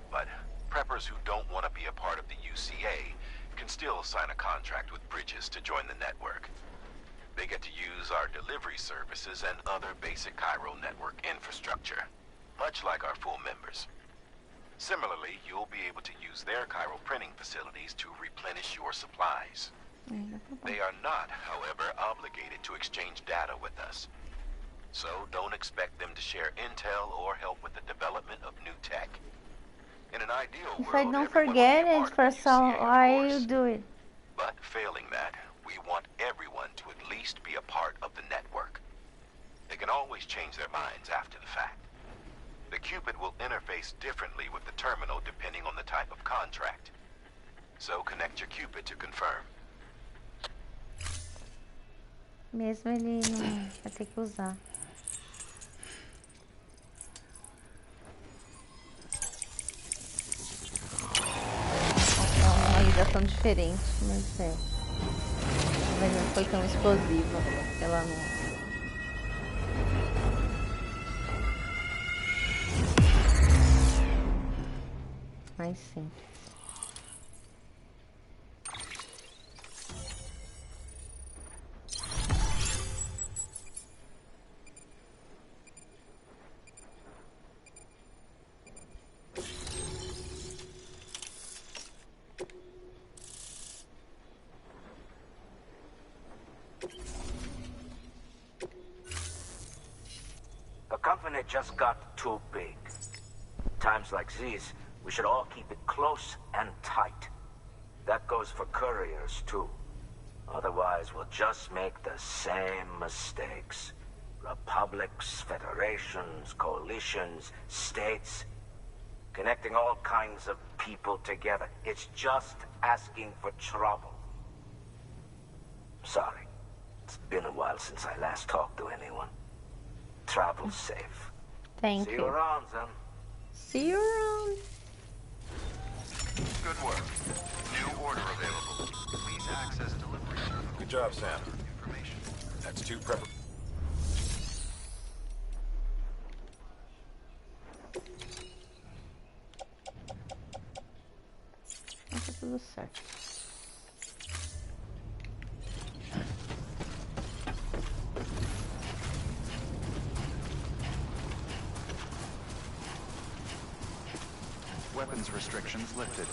but preppers who don't want to be a part of the UCA can still sign a contract with Bridges to join the network. They get to use our delivery services and other basic Cairo network infrastructure, much like our full members. Similarly, you'll be able to use their Cairo printing facilities to replenish your supplies. They are not, however, obligated to exchange data with us. So don't expect them to share intel or help with the development of new tech. In an ideal If world, I don't everyone forget would be a it part for of the some, UCA, of I course. will do it. But failing that, we want everyone to at least be a part of the network. They can always change their minds after the fact. The Cupid will interface differently with the terminal depending on the type of contract. So connect your Cupid to confirm. Mesmo ele não vai ter que usar. É uma ligação diferente, mas é. Mas não foi tão explosiva. Ela não. Mais simples. The company just got too big. Times like these, we should all keep it close and tight. That goes for couriers, too. Otherwise, we'll just make the same mistakes. Republics, federations, coalitions, states. Connecting all kinds of people together. It's just asking for trouble. Sorry. It's been a while since I last talked to anyone. Travel safe. Thank See you. you around, then. See you around. Good work. New order available. Please access delivery terminal. Good job, Sam. Information. That's 2 prepper. Tá tudo certo. weapons restrictions lifted.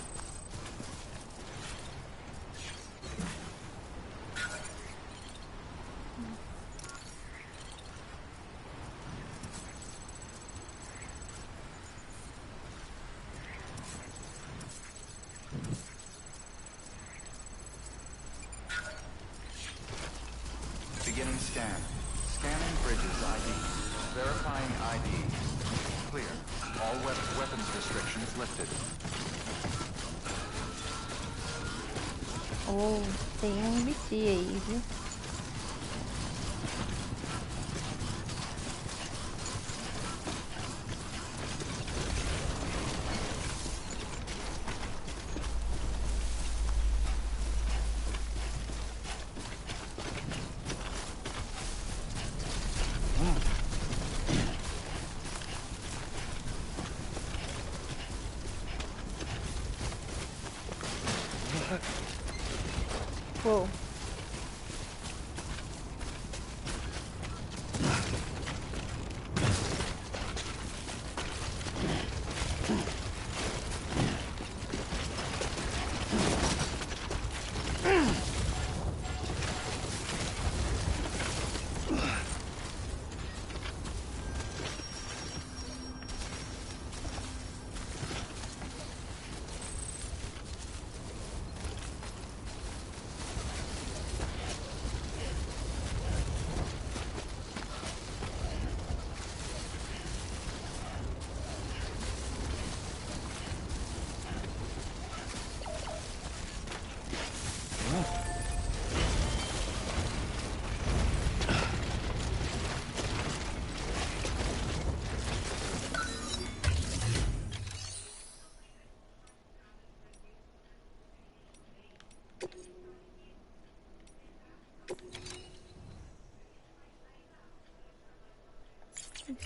Beginning scan. Scanning bridges ID. Verifying ID. Clear. All weapons restrictions lifted. Oh, tem NPC aí, viu? Whoa.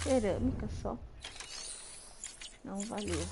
Cerâmica só. Não valeu.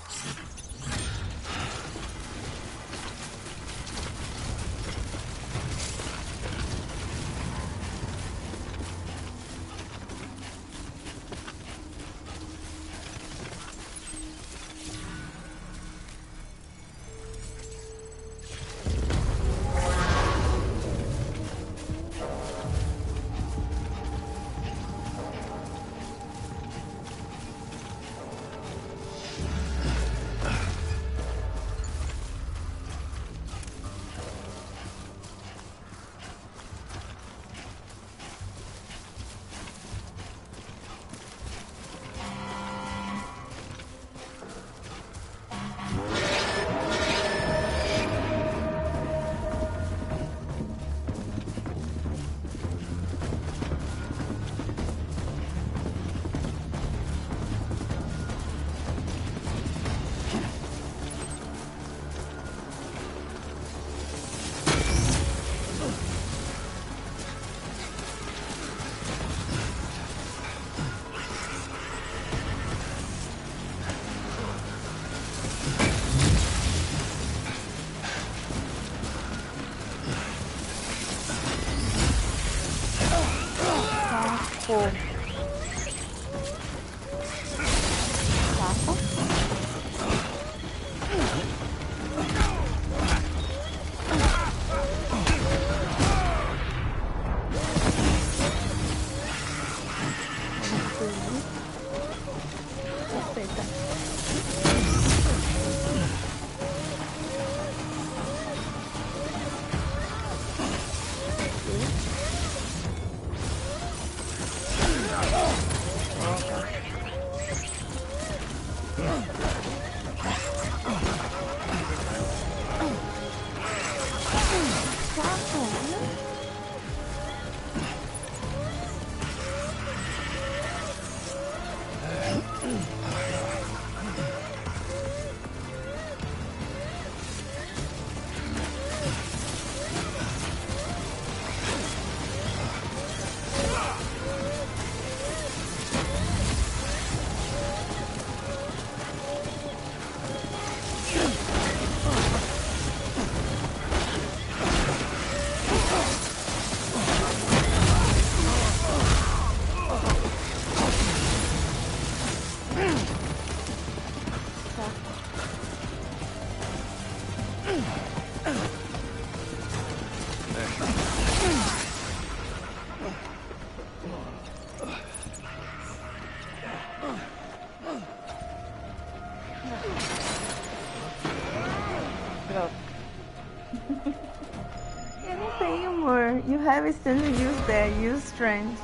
have a stand to use there. Use strand.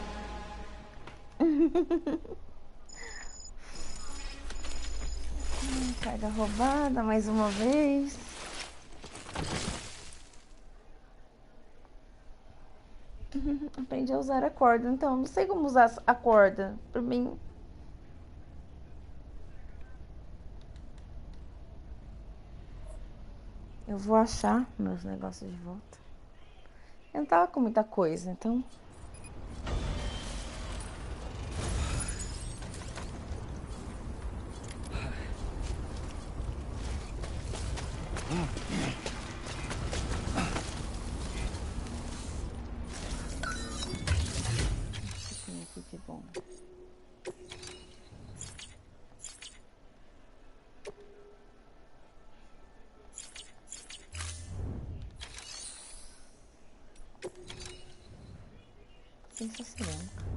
Carga roubada mais uma vez. Aprendi a usar a corda. Então, não sei como usar a corda. Pra mim. Eu vou achar meus negócios de volta. Eu não tava com muita coisa, então. Que bom. Pensa cerâmica.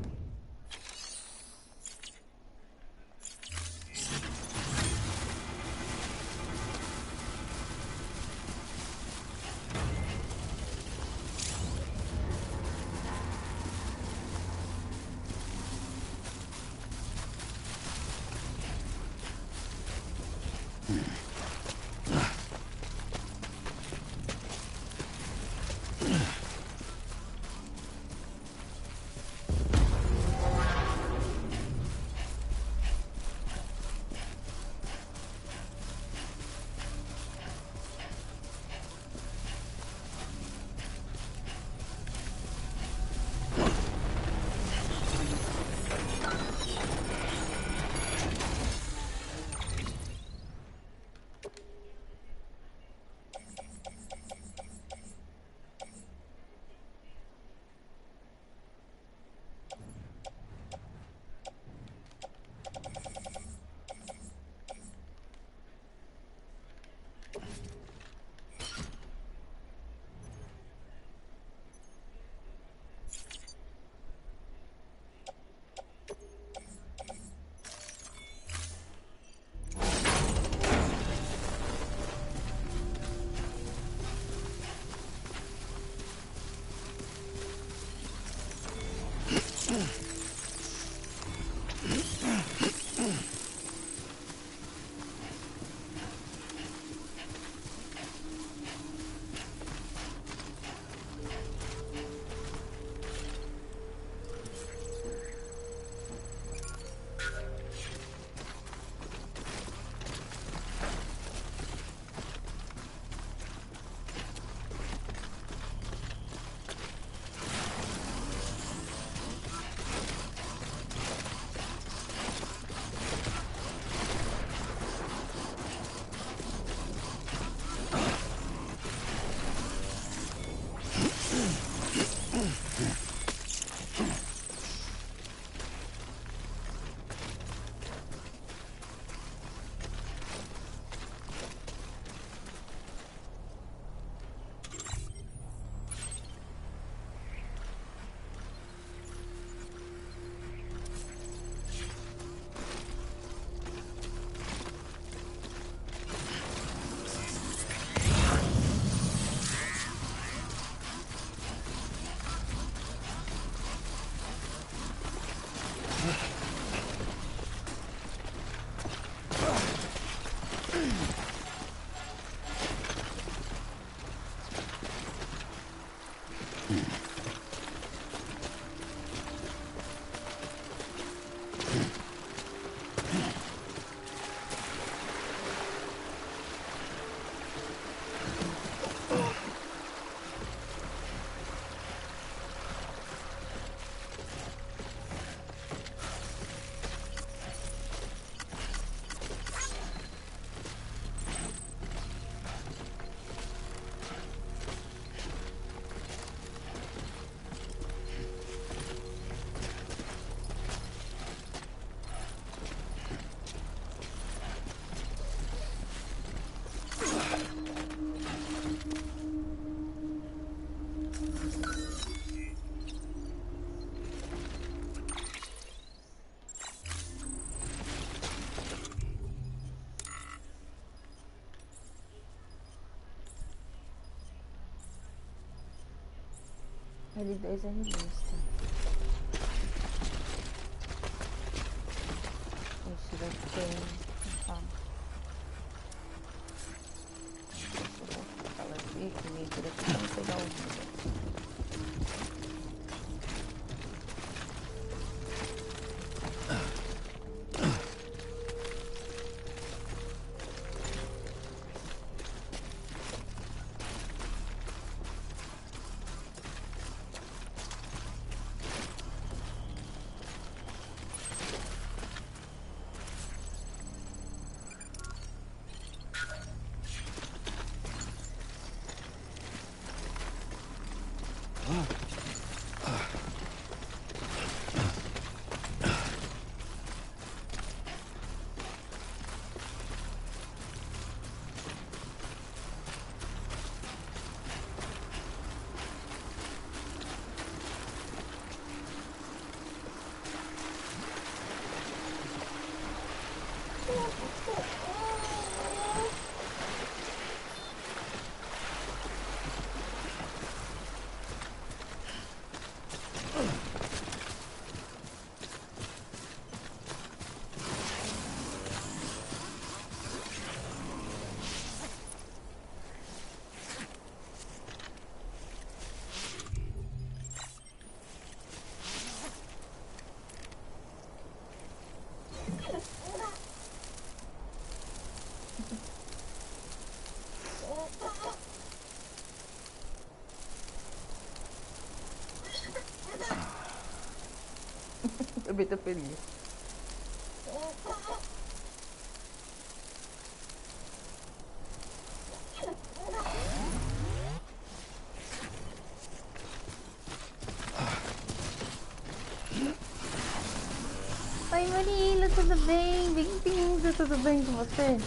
2 é revista. Ixi, vai ter... Tá. Deixa eu voltar aqui, que me tira aqui pra não pegar o vídeo. Também tô feliz. Oi, Murilo, tudo bem? Bem-vindo, tudo bem com você?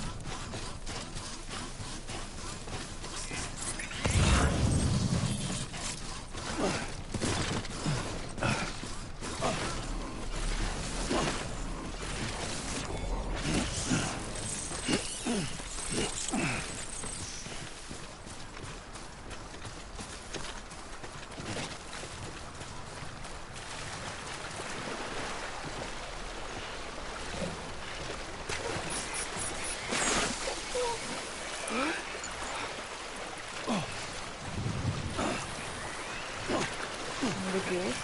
Meu Deus.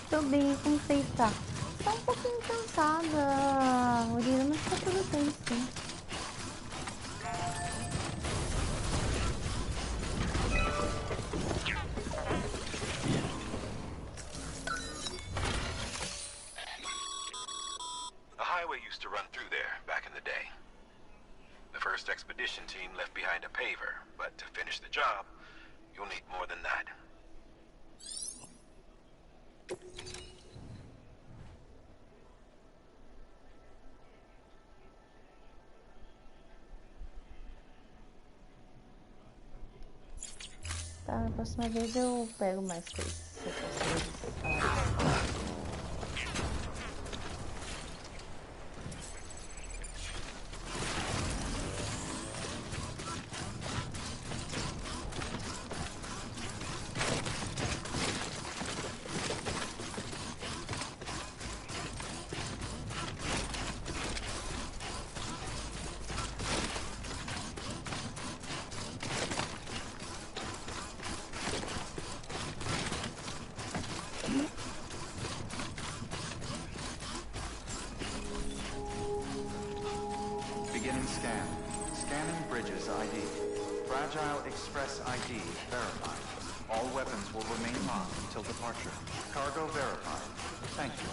Tô bem, como você está? Tô um pouquinho cansada, Murilo, mas tá tudo bem, sim. A highway used to run through there back in the day. The first expedition team left behind a paver, but to finish the job, you'll need more than that. Tá, na próxima vez eu pego mais coisas, se eu conseguir. Beginning scan. Scanning bridges ID. Fragile Express ID verified. All weapons will remain locked until departure. Cargo verified. Thank you.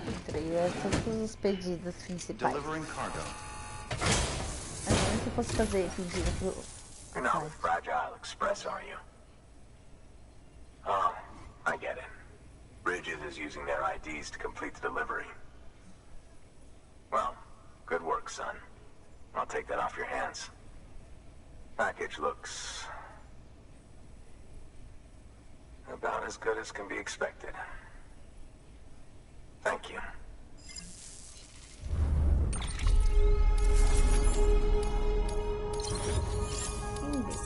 Entrei fazia todos os pedidos principais. Delivering cargo. Agora que eu posso fazer pedido pro... You're not with Fragile Express, are you? Oh, I get it. Bridges is using their IDs to complete the delivery. Well, good work, son. I'll take that off your hands. Package looks... about as good as can be expected. Thank you.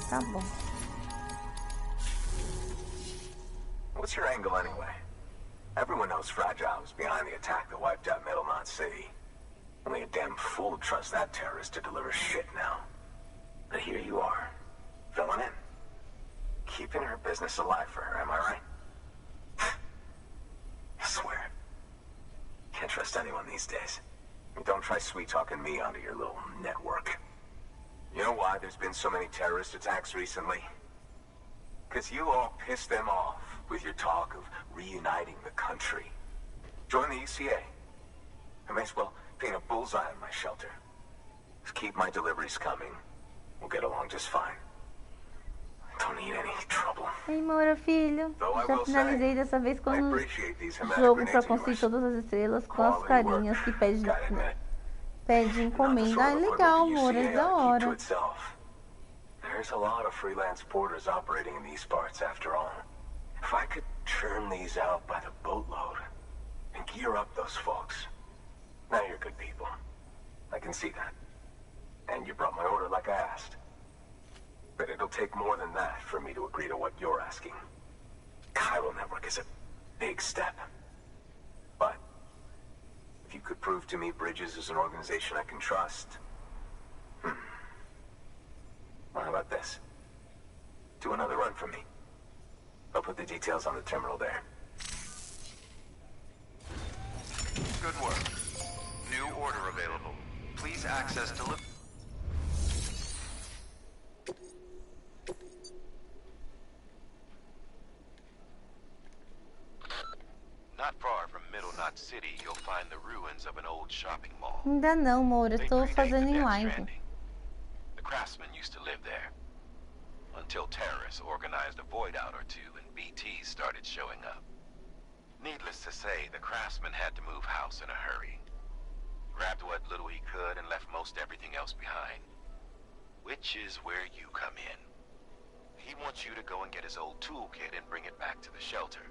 Tá bom. What's your angle anyway? Everyone knows Fragile was behind the attack that wiped out Middle Knot City. Only a damn fool trusts that terrorist to deliver shit now. But here you are, filling in. Keeping her business alive for her, am I right? I swear. Can't trust anyone these days. And don't try sweet-talking me onto your little network. You know why there's been so many terrorist attacks recently? Because you all pissed them off with your talk of reuniting the country. Join the ECA. I may as well paint a bullseye on my shelter. Just keep my deliveries coming. We'll get along just fine. Don't need any trouble. Ei, Moura, filho. Já finalizei dessa vez com o jogo pra conseguir todas as estrelas com as carinhas que pede encomenda. Ah, legal, Moura, é da hora. There's a lot of freelance porters operating in these parts after all. If I could churn these out by the boatload and gear up those folks. Now you're good people. I can see that. And you brought my order like I asked. But it'll take more than that for me to agree to what you're asking. Chiral Network is a big step. But if you could prove to me Bridges is an organization I can trust... Well, how about this? Do another run for me. I'll put the details on the terminal there. Good work. New order available. Please access delivery. Not far from Middle Knot City, you'll find the ruins of an old shopping mall. Ainda não, Moura, estou fazendo em live. Stranding. The craftsmen used to live there. Until terrorists organized a void out or two and BTs started showing up. Needless to say, the craftsman had to move house in a hurry. Grabbed what little he could and left most everything else behind. Which is where you come in. He wants you to go and get his old toolkit and bring it back to the shelter.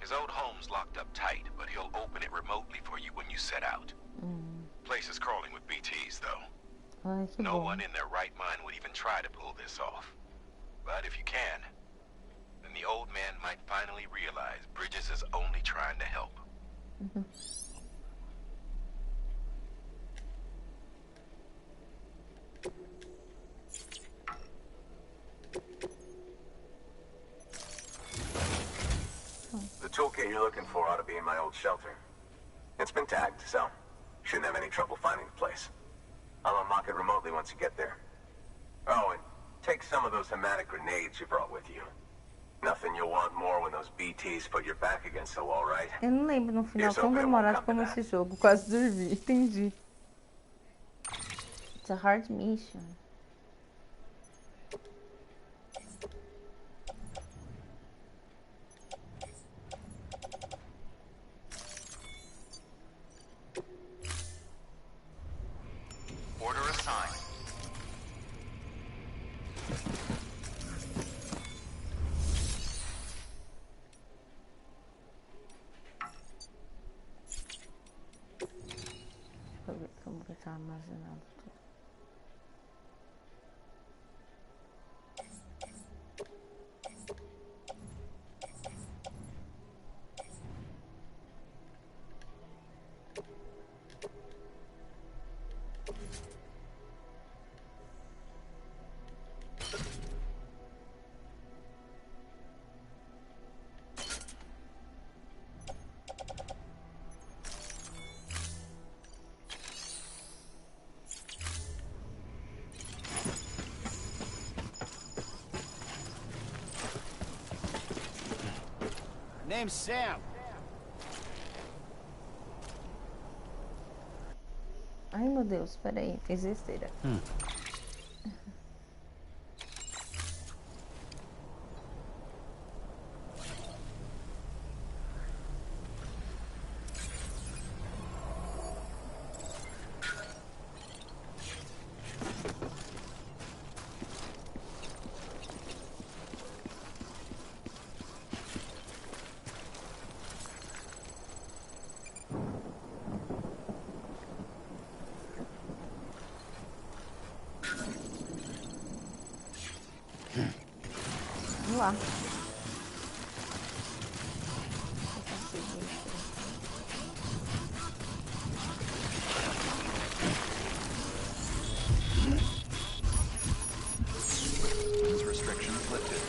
His old home's locked up tight, but he'll open it remotely for you when you set out. Place is crawling with BTs, though. Ai, que No bom. one in their right mind would even try to pull this off. But if you can, then the old man might finally realize Bridges is only trying to help. The toolkit you're looking for ought to be in my old shelter. It's been tagged, so shouldn't have any trouble finding the place. I'll unlock it remotely once you get there. Oh, and take some of those hematic grenades you brought with you. Nothing you'll want more when those BTs put your back against the wall, right? Eu não lembro no final tão demorado como esse jogo. Quase dormi, entendi. It's a hard mission. Order assigned. Deixa eu ver como vai estar armazenado tudo. Name's Sam. Ai, meu Deus, peraí, fiz besteira. Vamos lá. These restrictions lifted.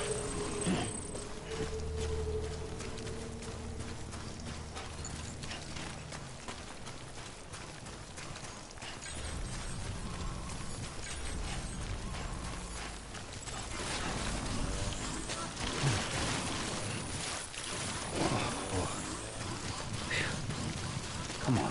Come on.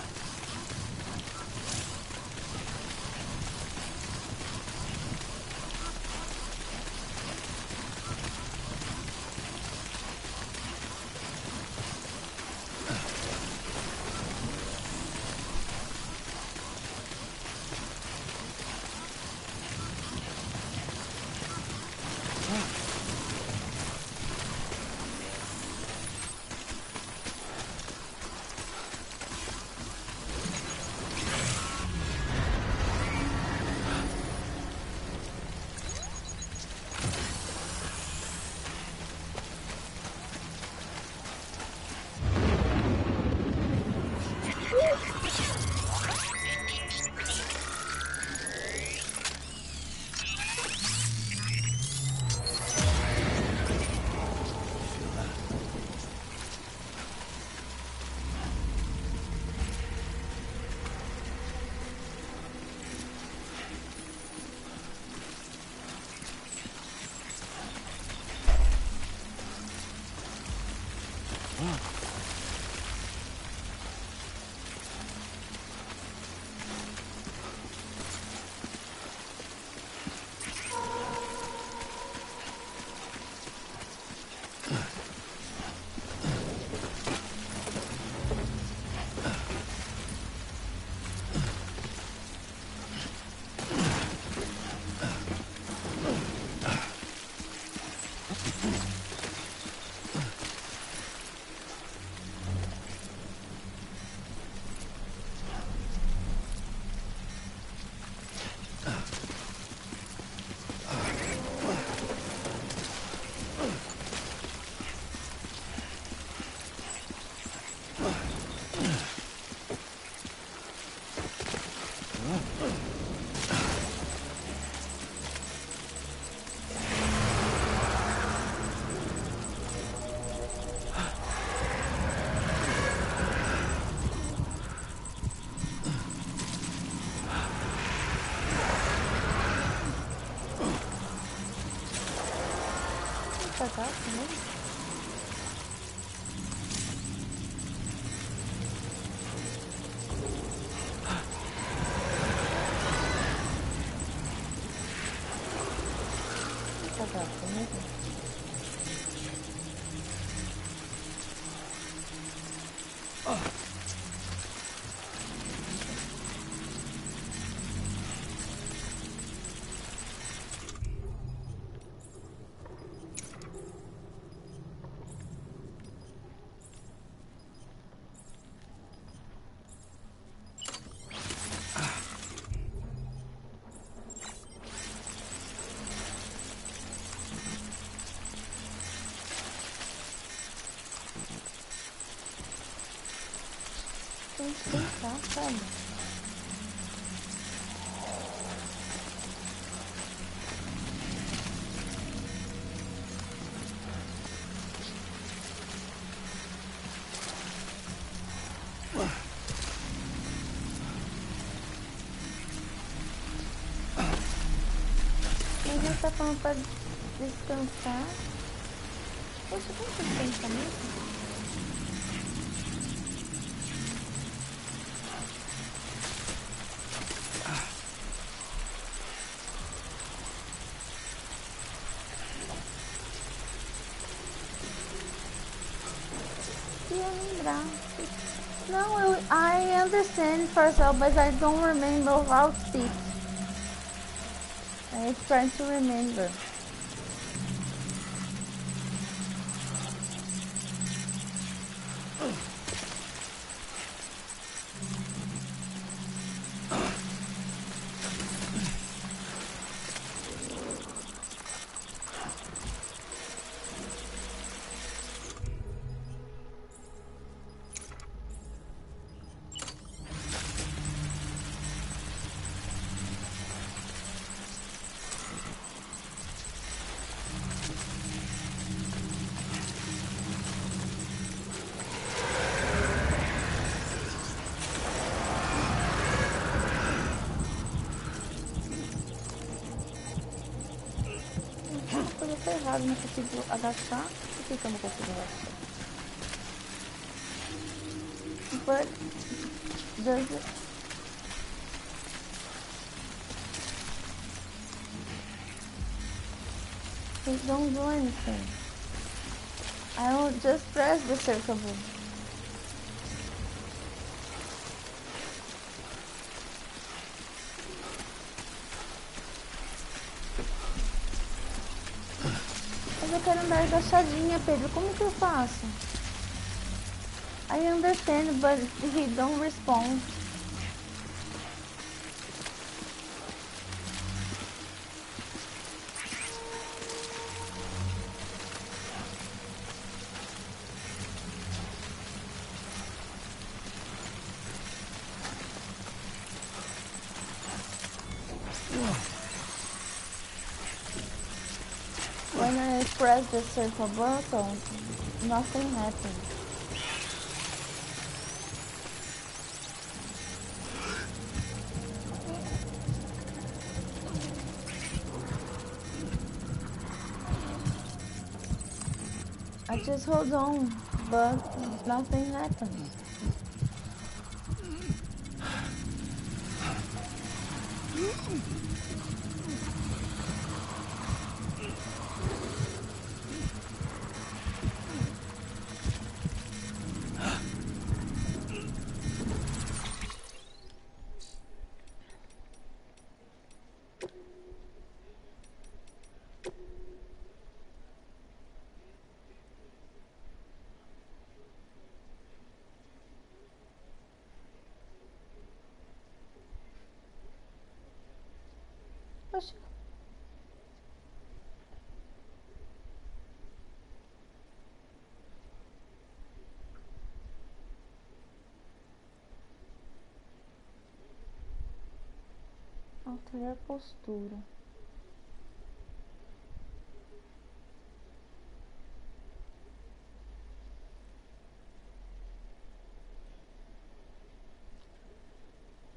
Legal também. Legal também. Tem que pensar, sabe? Mas já tá falando pra descansar. Poxa, como que você pensa mesmo? lembrar. Não, I understand Parcel, but I don't remember about it. I'm trying to remember. Coisa tá errada, não consigo agachar. Por que eu não consigo agachar? But does it... It don't do anything. I will just press the circle button. Mas eu quero andar agachadinha, Pedro. Como que eu faço? I understand, but he don't respond. When I press the circle button, nothing happens. I just hold on, but nothing happens. Poxa. Alterar a postura.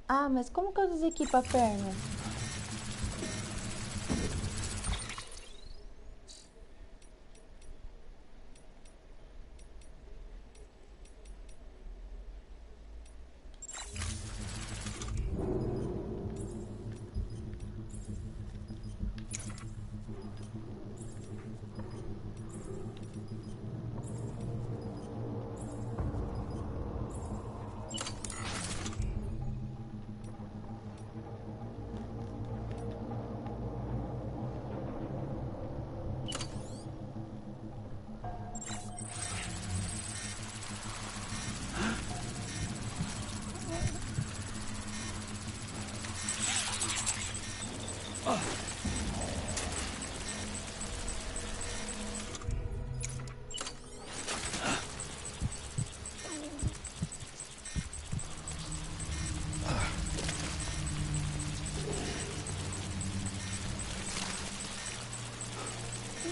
Ah, mas como que eu desequipo a perna?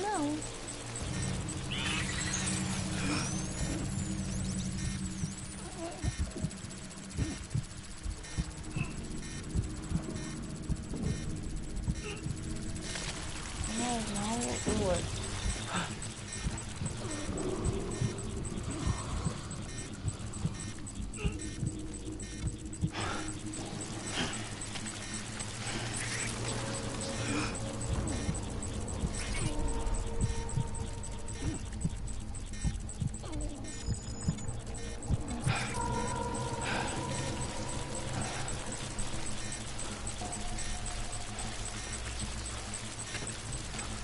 Não. Não, o outro.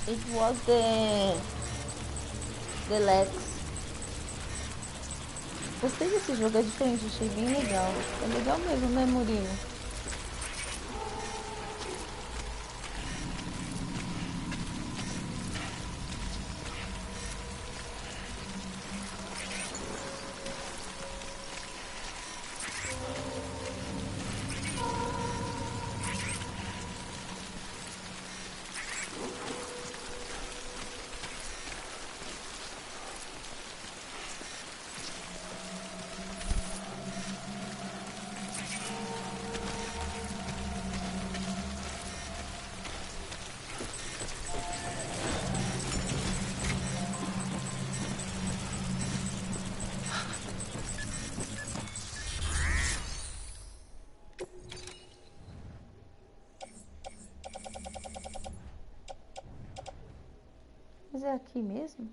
It was the Lex. Gostei desse jogo, é diferente, achei bem legal. É legal mesmo, né, Murilo? Mas é aqui mesmo?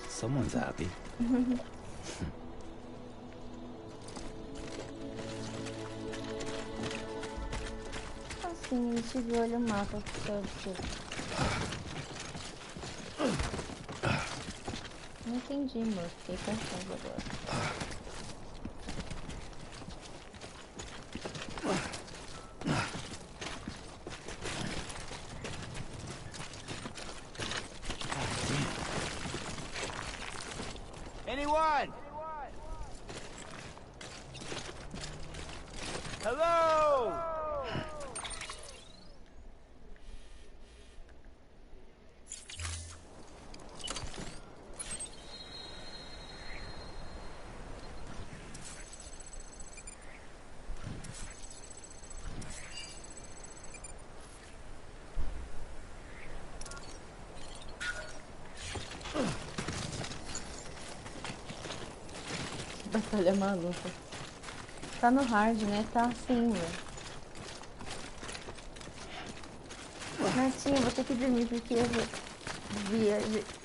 Someone's happy. Assim, a gente viu olha o mapa certo. Não entendi, amor. Fiquei confuso agora. Anyone? Hello? Batalha maluca. Tá no hard, né? Tá assim, velho. Netinho, vou ter que dormir porque eu vou via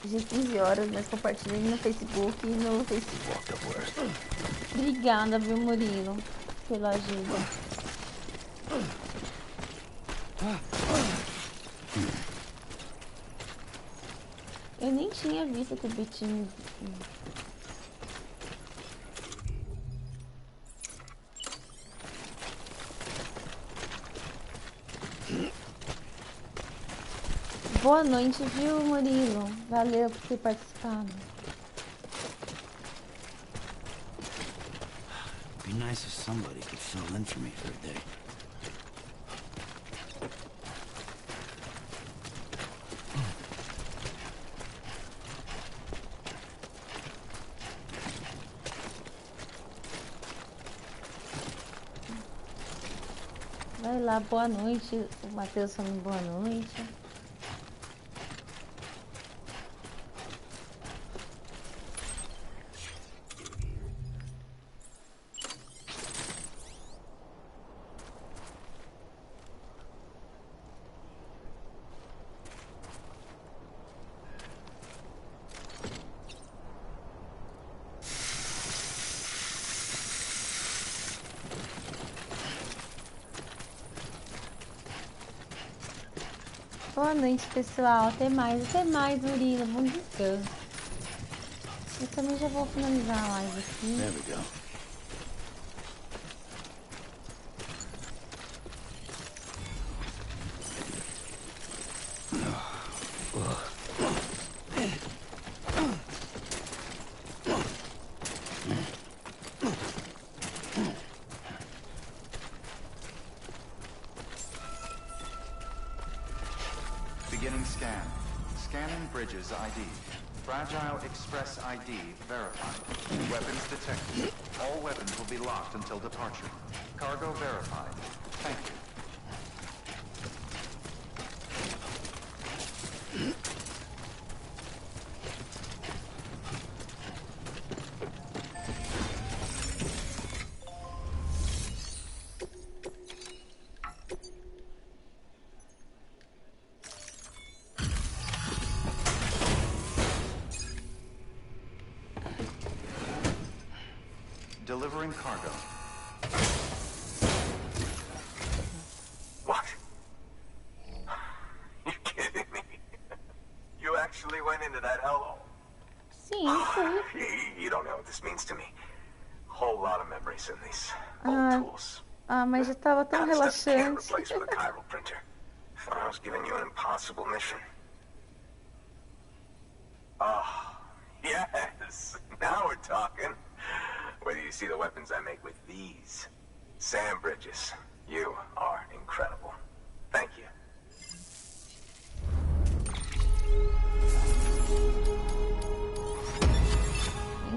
de 15 horas, mas compartilhei no Facebook e no Facebook. Obrigada, viu, Murilo, pela ajuda. Eu nem tinha visto que o Bitinho... Boa noite, viu, Murilo? Valeu por ter participado. It'd be nice if somebody could fill in for me for a day. Vai lá, boa noite. O Matheus falando boa noite. Boa noite, pessoal. Até mais, Murilo. Bom descanso. Eu também já vou finalizar a live aqui. There we go. Beginning scan. Scanning bridges ID. Fragile Express ID verified. Weapons detected. All weapons will be locked until departure. Cargo verified. Thank you. Delivering cargo. What? You kidding me? You actually went into that hellhole? Sim, sim. You don't know what this means to me. Whole lot of memories in these old tools. Mas já estava tão relaxante. Replace with a chiral printer. I was giving you an impossible mission. Oh, yes. Now we're talking. Wait till you see the weapons I make with these. Sam Bridges, you are incredible. Thank you.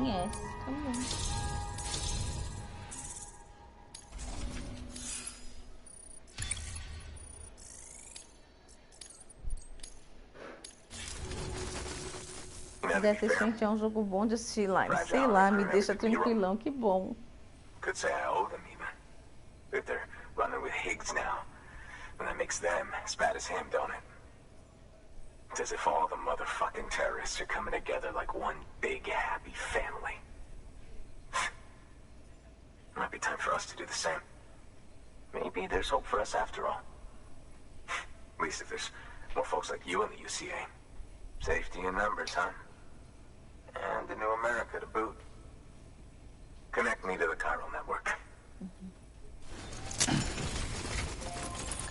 Yes, come on. Death Stranding é um jogo bom de assistir live. Sei lá, me deixa tranquilão, que bom. Could say I owe them even. If they're running with Higgs now, and that makes them as bad as him, don't it? It's as if all the motherfucking terrorists are coming together like one big happy family. Might be time for us to do the same. Maybe there's hope for us after all. At least if there's more folks like you in the UCA. Safety in numbers, huh? And a new America to boot. Connect me to the chiral network.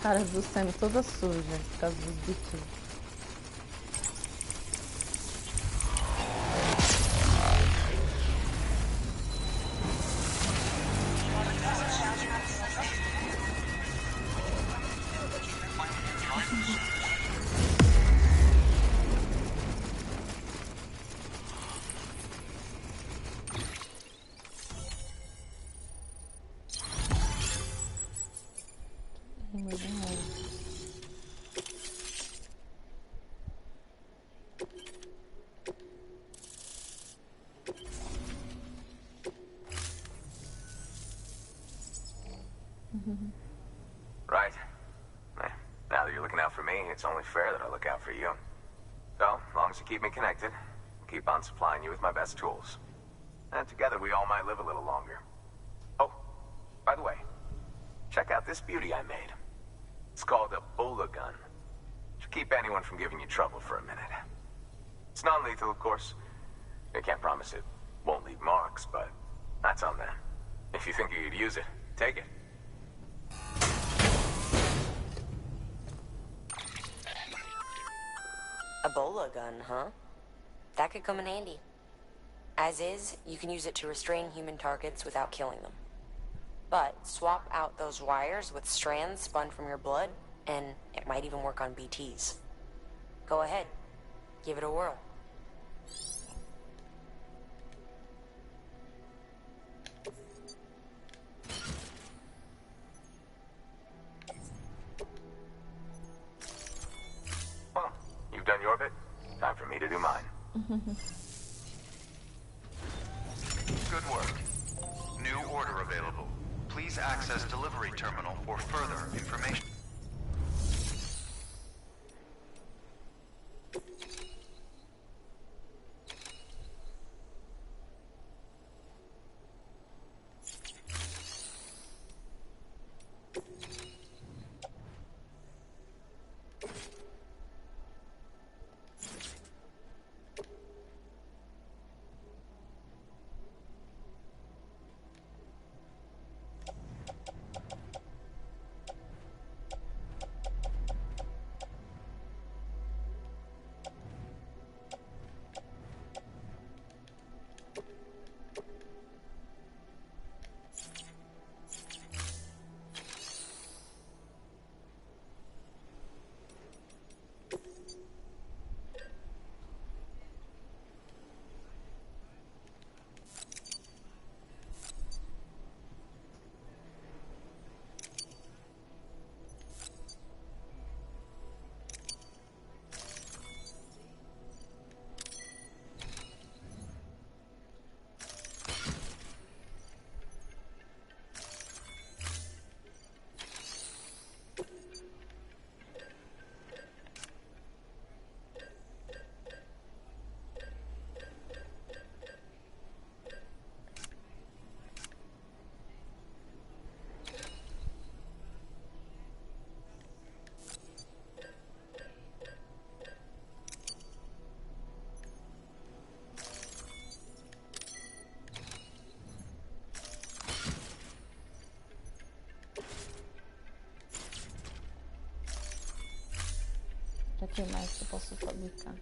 Cara do Sam toda suja por causa dos bichos. Right. Now that you're looking out for me, it's only fair that I look out for you. So, as you keep me connected, I'll keep on supplying you with my best tools. And together we all might live a little longer. Oh, by the way, check out this beauty I made. It's called a bowler gun. Should keep anyone from giving you trouble for a minute. It's non-lethal, of course. I can't promise it won't leave marks, but that's on them. If you think you could use it, take it. A bola gun, huh? That could come in handy. As is, you can use it to restrain human targets without killing them. But swap out those wires with strands spun from your blood, and it might even work on BTs. Go ahead. Give it a whirl. Well, you've done your bit. Time for me to do mine. Good work. New order available. Please access delivery terminal for further information. O que mais que eu posso fabricar?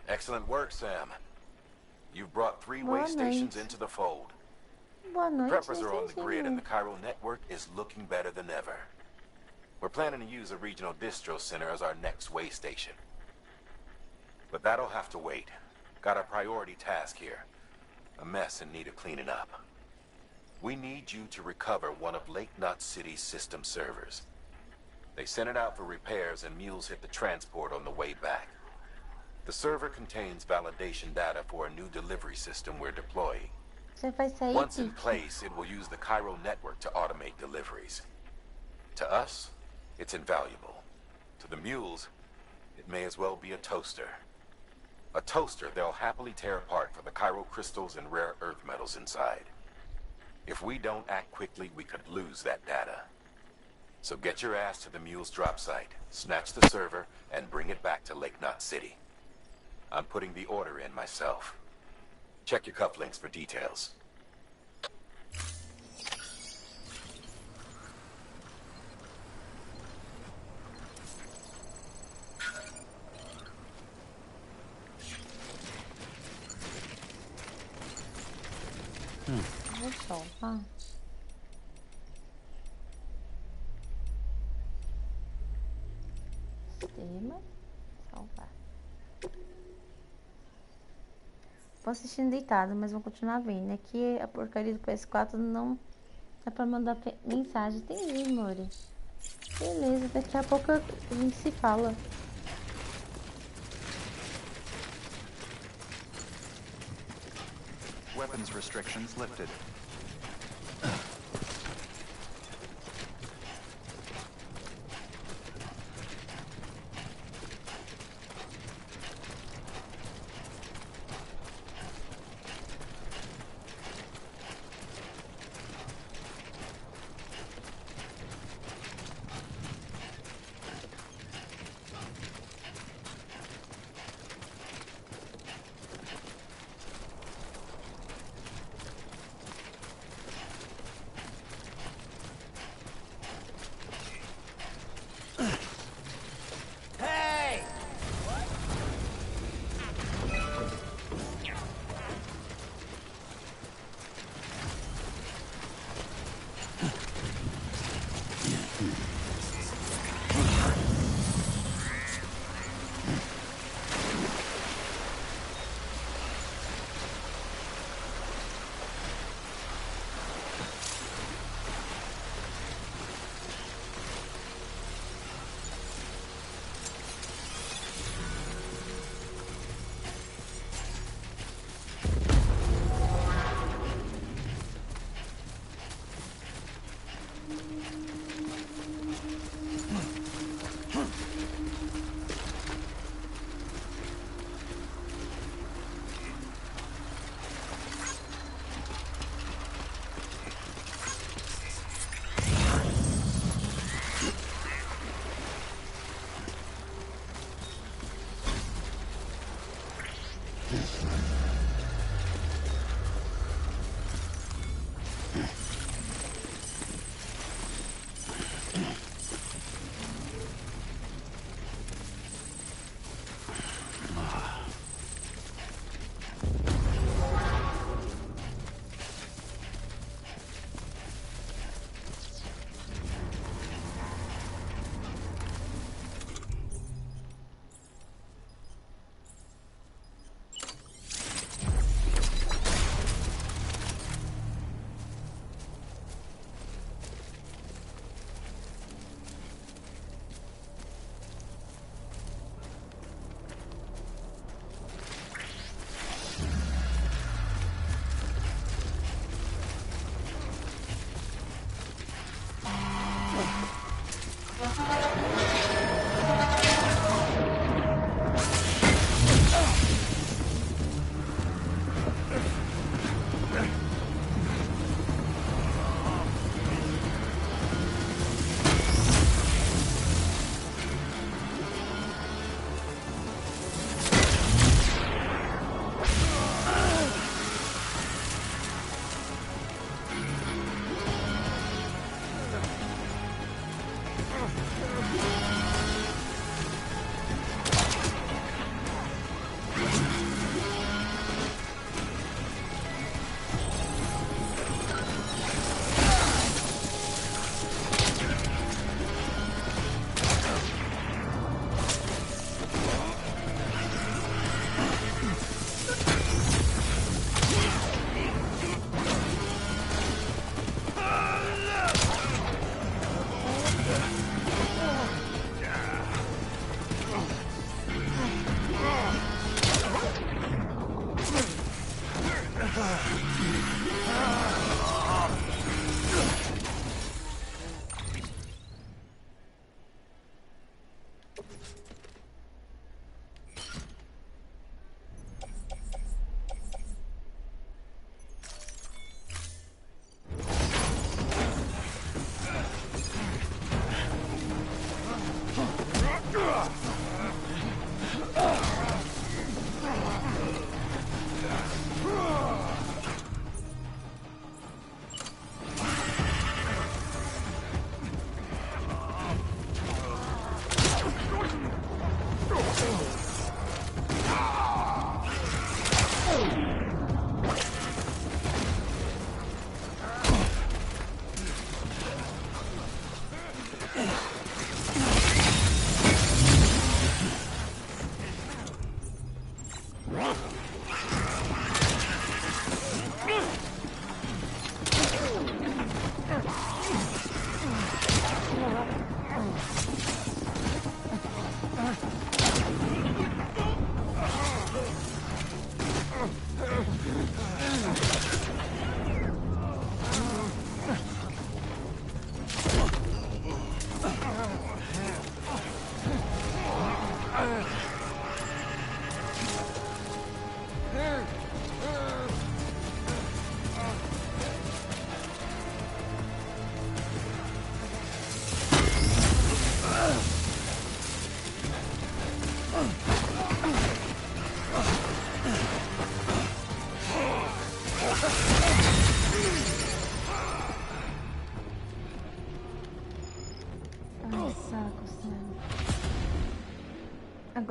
Excellent work, Sam. You've brought 3 way stations into the fold. Boa noite, Preppers are on the grid and the chiral network is looking better than ever. We're planning to use a regional distro center as our next way station. But that'll have to wait. Got a priority task here. A mess in need of cleaning up. We need you to recover one of Lake Knot City's system servers. They sent it out for repairs and mules hit the transport on the way back. The server contains validation data for a new delivery system we're deploying. Você vai sair, Once in Pete? place, it will use the Cairo network to automate deliveries. To us, it's invaluable. To the mules, it may as well be a toaster. A toaster they'll happily tear apart for the Cairo crystals and rare earth metals inside. If we don't act quickly, we could lose that data. So get your ass to the mule's drop site, snatch the server, and bring it back to Lake Knot City. I'm putting the order in myself. Check your cufflinks for details. Vou salvar. Sistema. Salvar. Vou assistindo deitado, mas vou continuar vendo. Aqui a porcaria do PS4 não é pra mandar mensagem. Entendi, Mori. Beleza, daqui a pouco a gente se fala. Weapons restrictions lifted.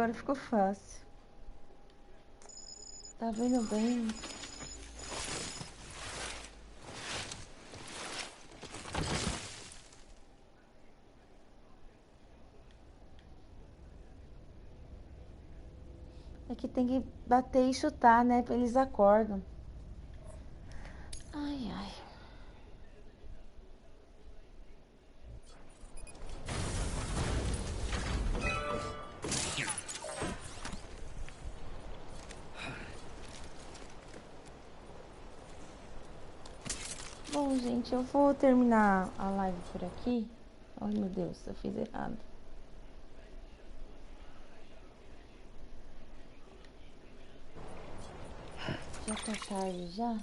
agora ficou fácil. Tá vendo bem? É que tem que bater e chutar, né? Eles acordam. Ai, ai. Bom, gente, eu vou terminar a live por aqui. Ai, meu Deus, eu fiz errado. Já tá tarde já?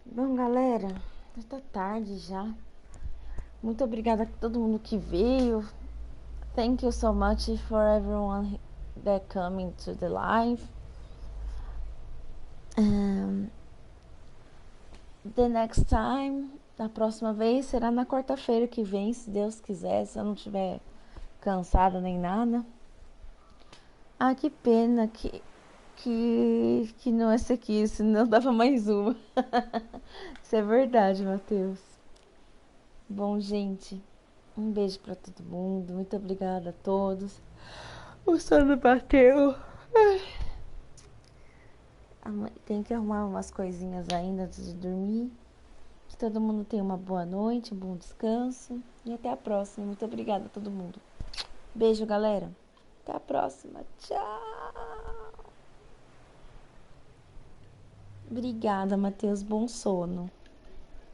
Bom, galera, já tá tarde já. Muito obrigada a todo mundo que veio. Thank you so much for everyone that coming to the live. The next time, a próxima vez, será na quarta-feira que vem, se Deus quiser, se eu não estiver cansada nem nada. Ah, que pena que não é essa aqui, senão dava mais uma. Isso é verdade, Matheus. Bom, gente, um beijo pra todo mundo. Muito obrigada a todos. O sono bateu. Tem que arrumar umas coisinhas ainda antes de dormir. Que todo mundo tenha uma boa noite, um bom descanso. E até a próxima. Muito obrigada a todo mundo. Beijo, galera. Até a próxima. Tchau. Obrigada, Matheus. Bom sono.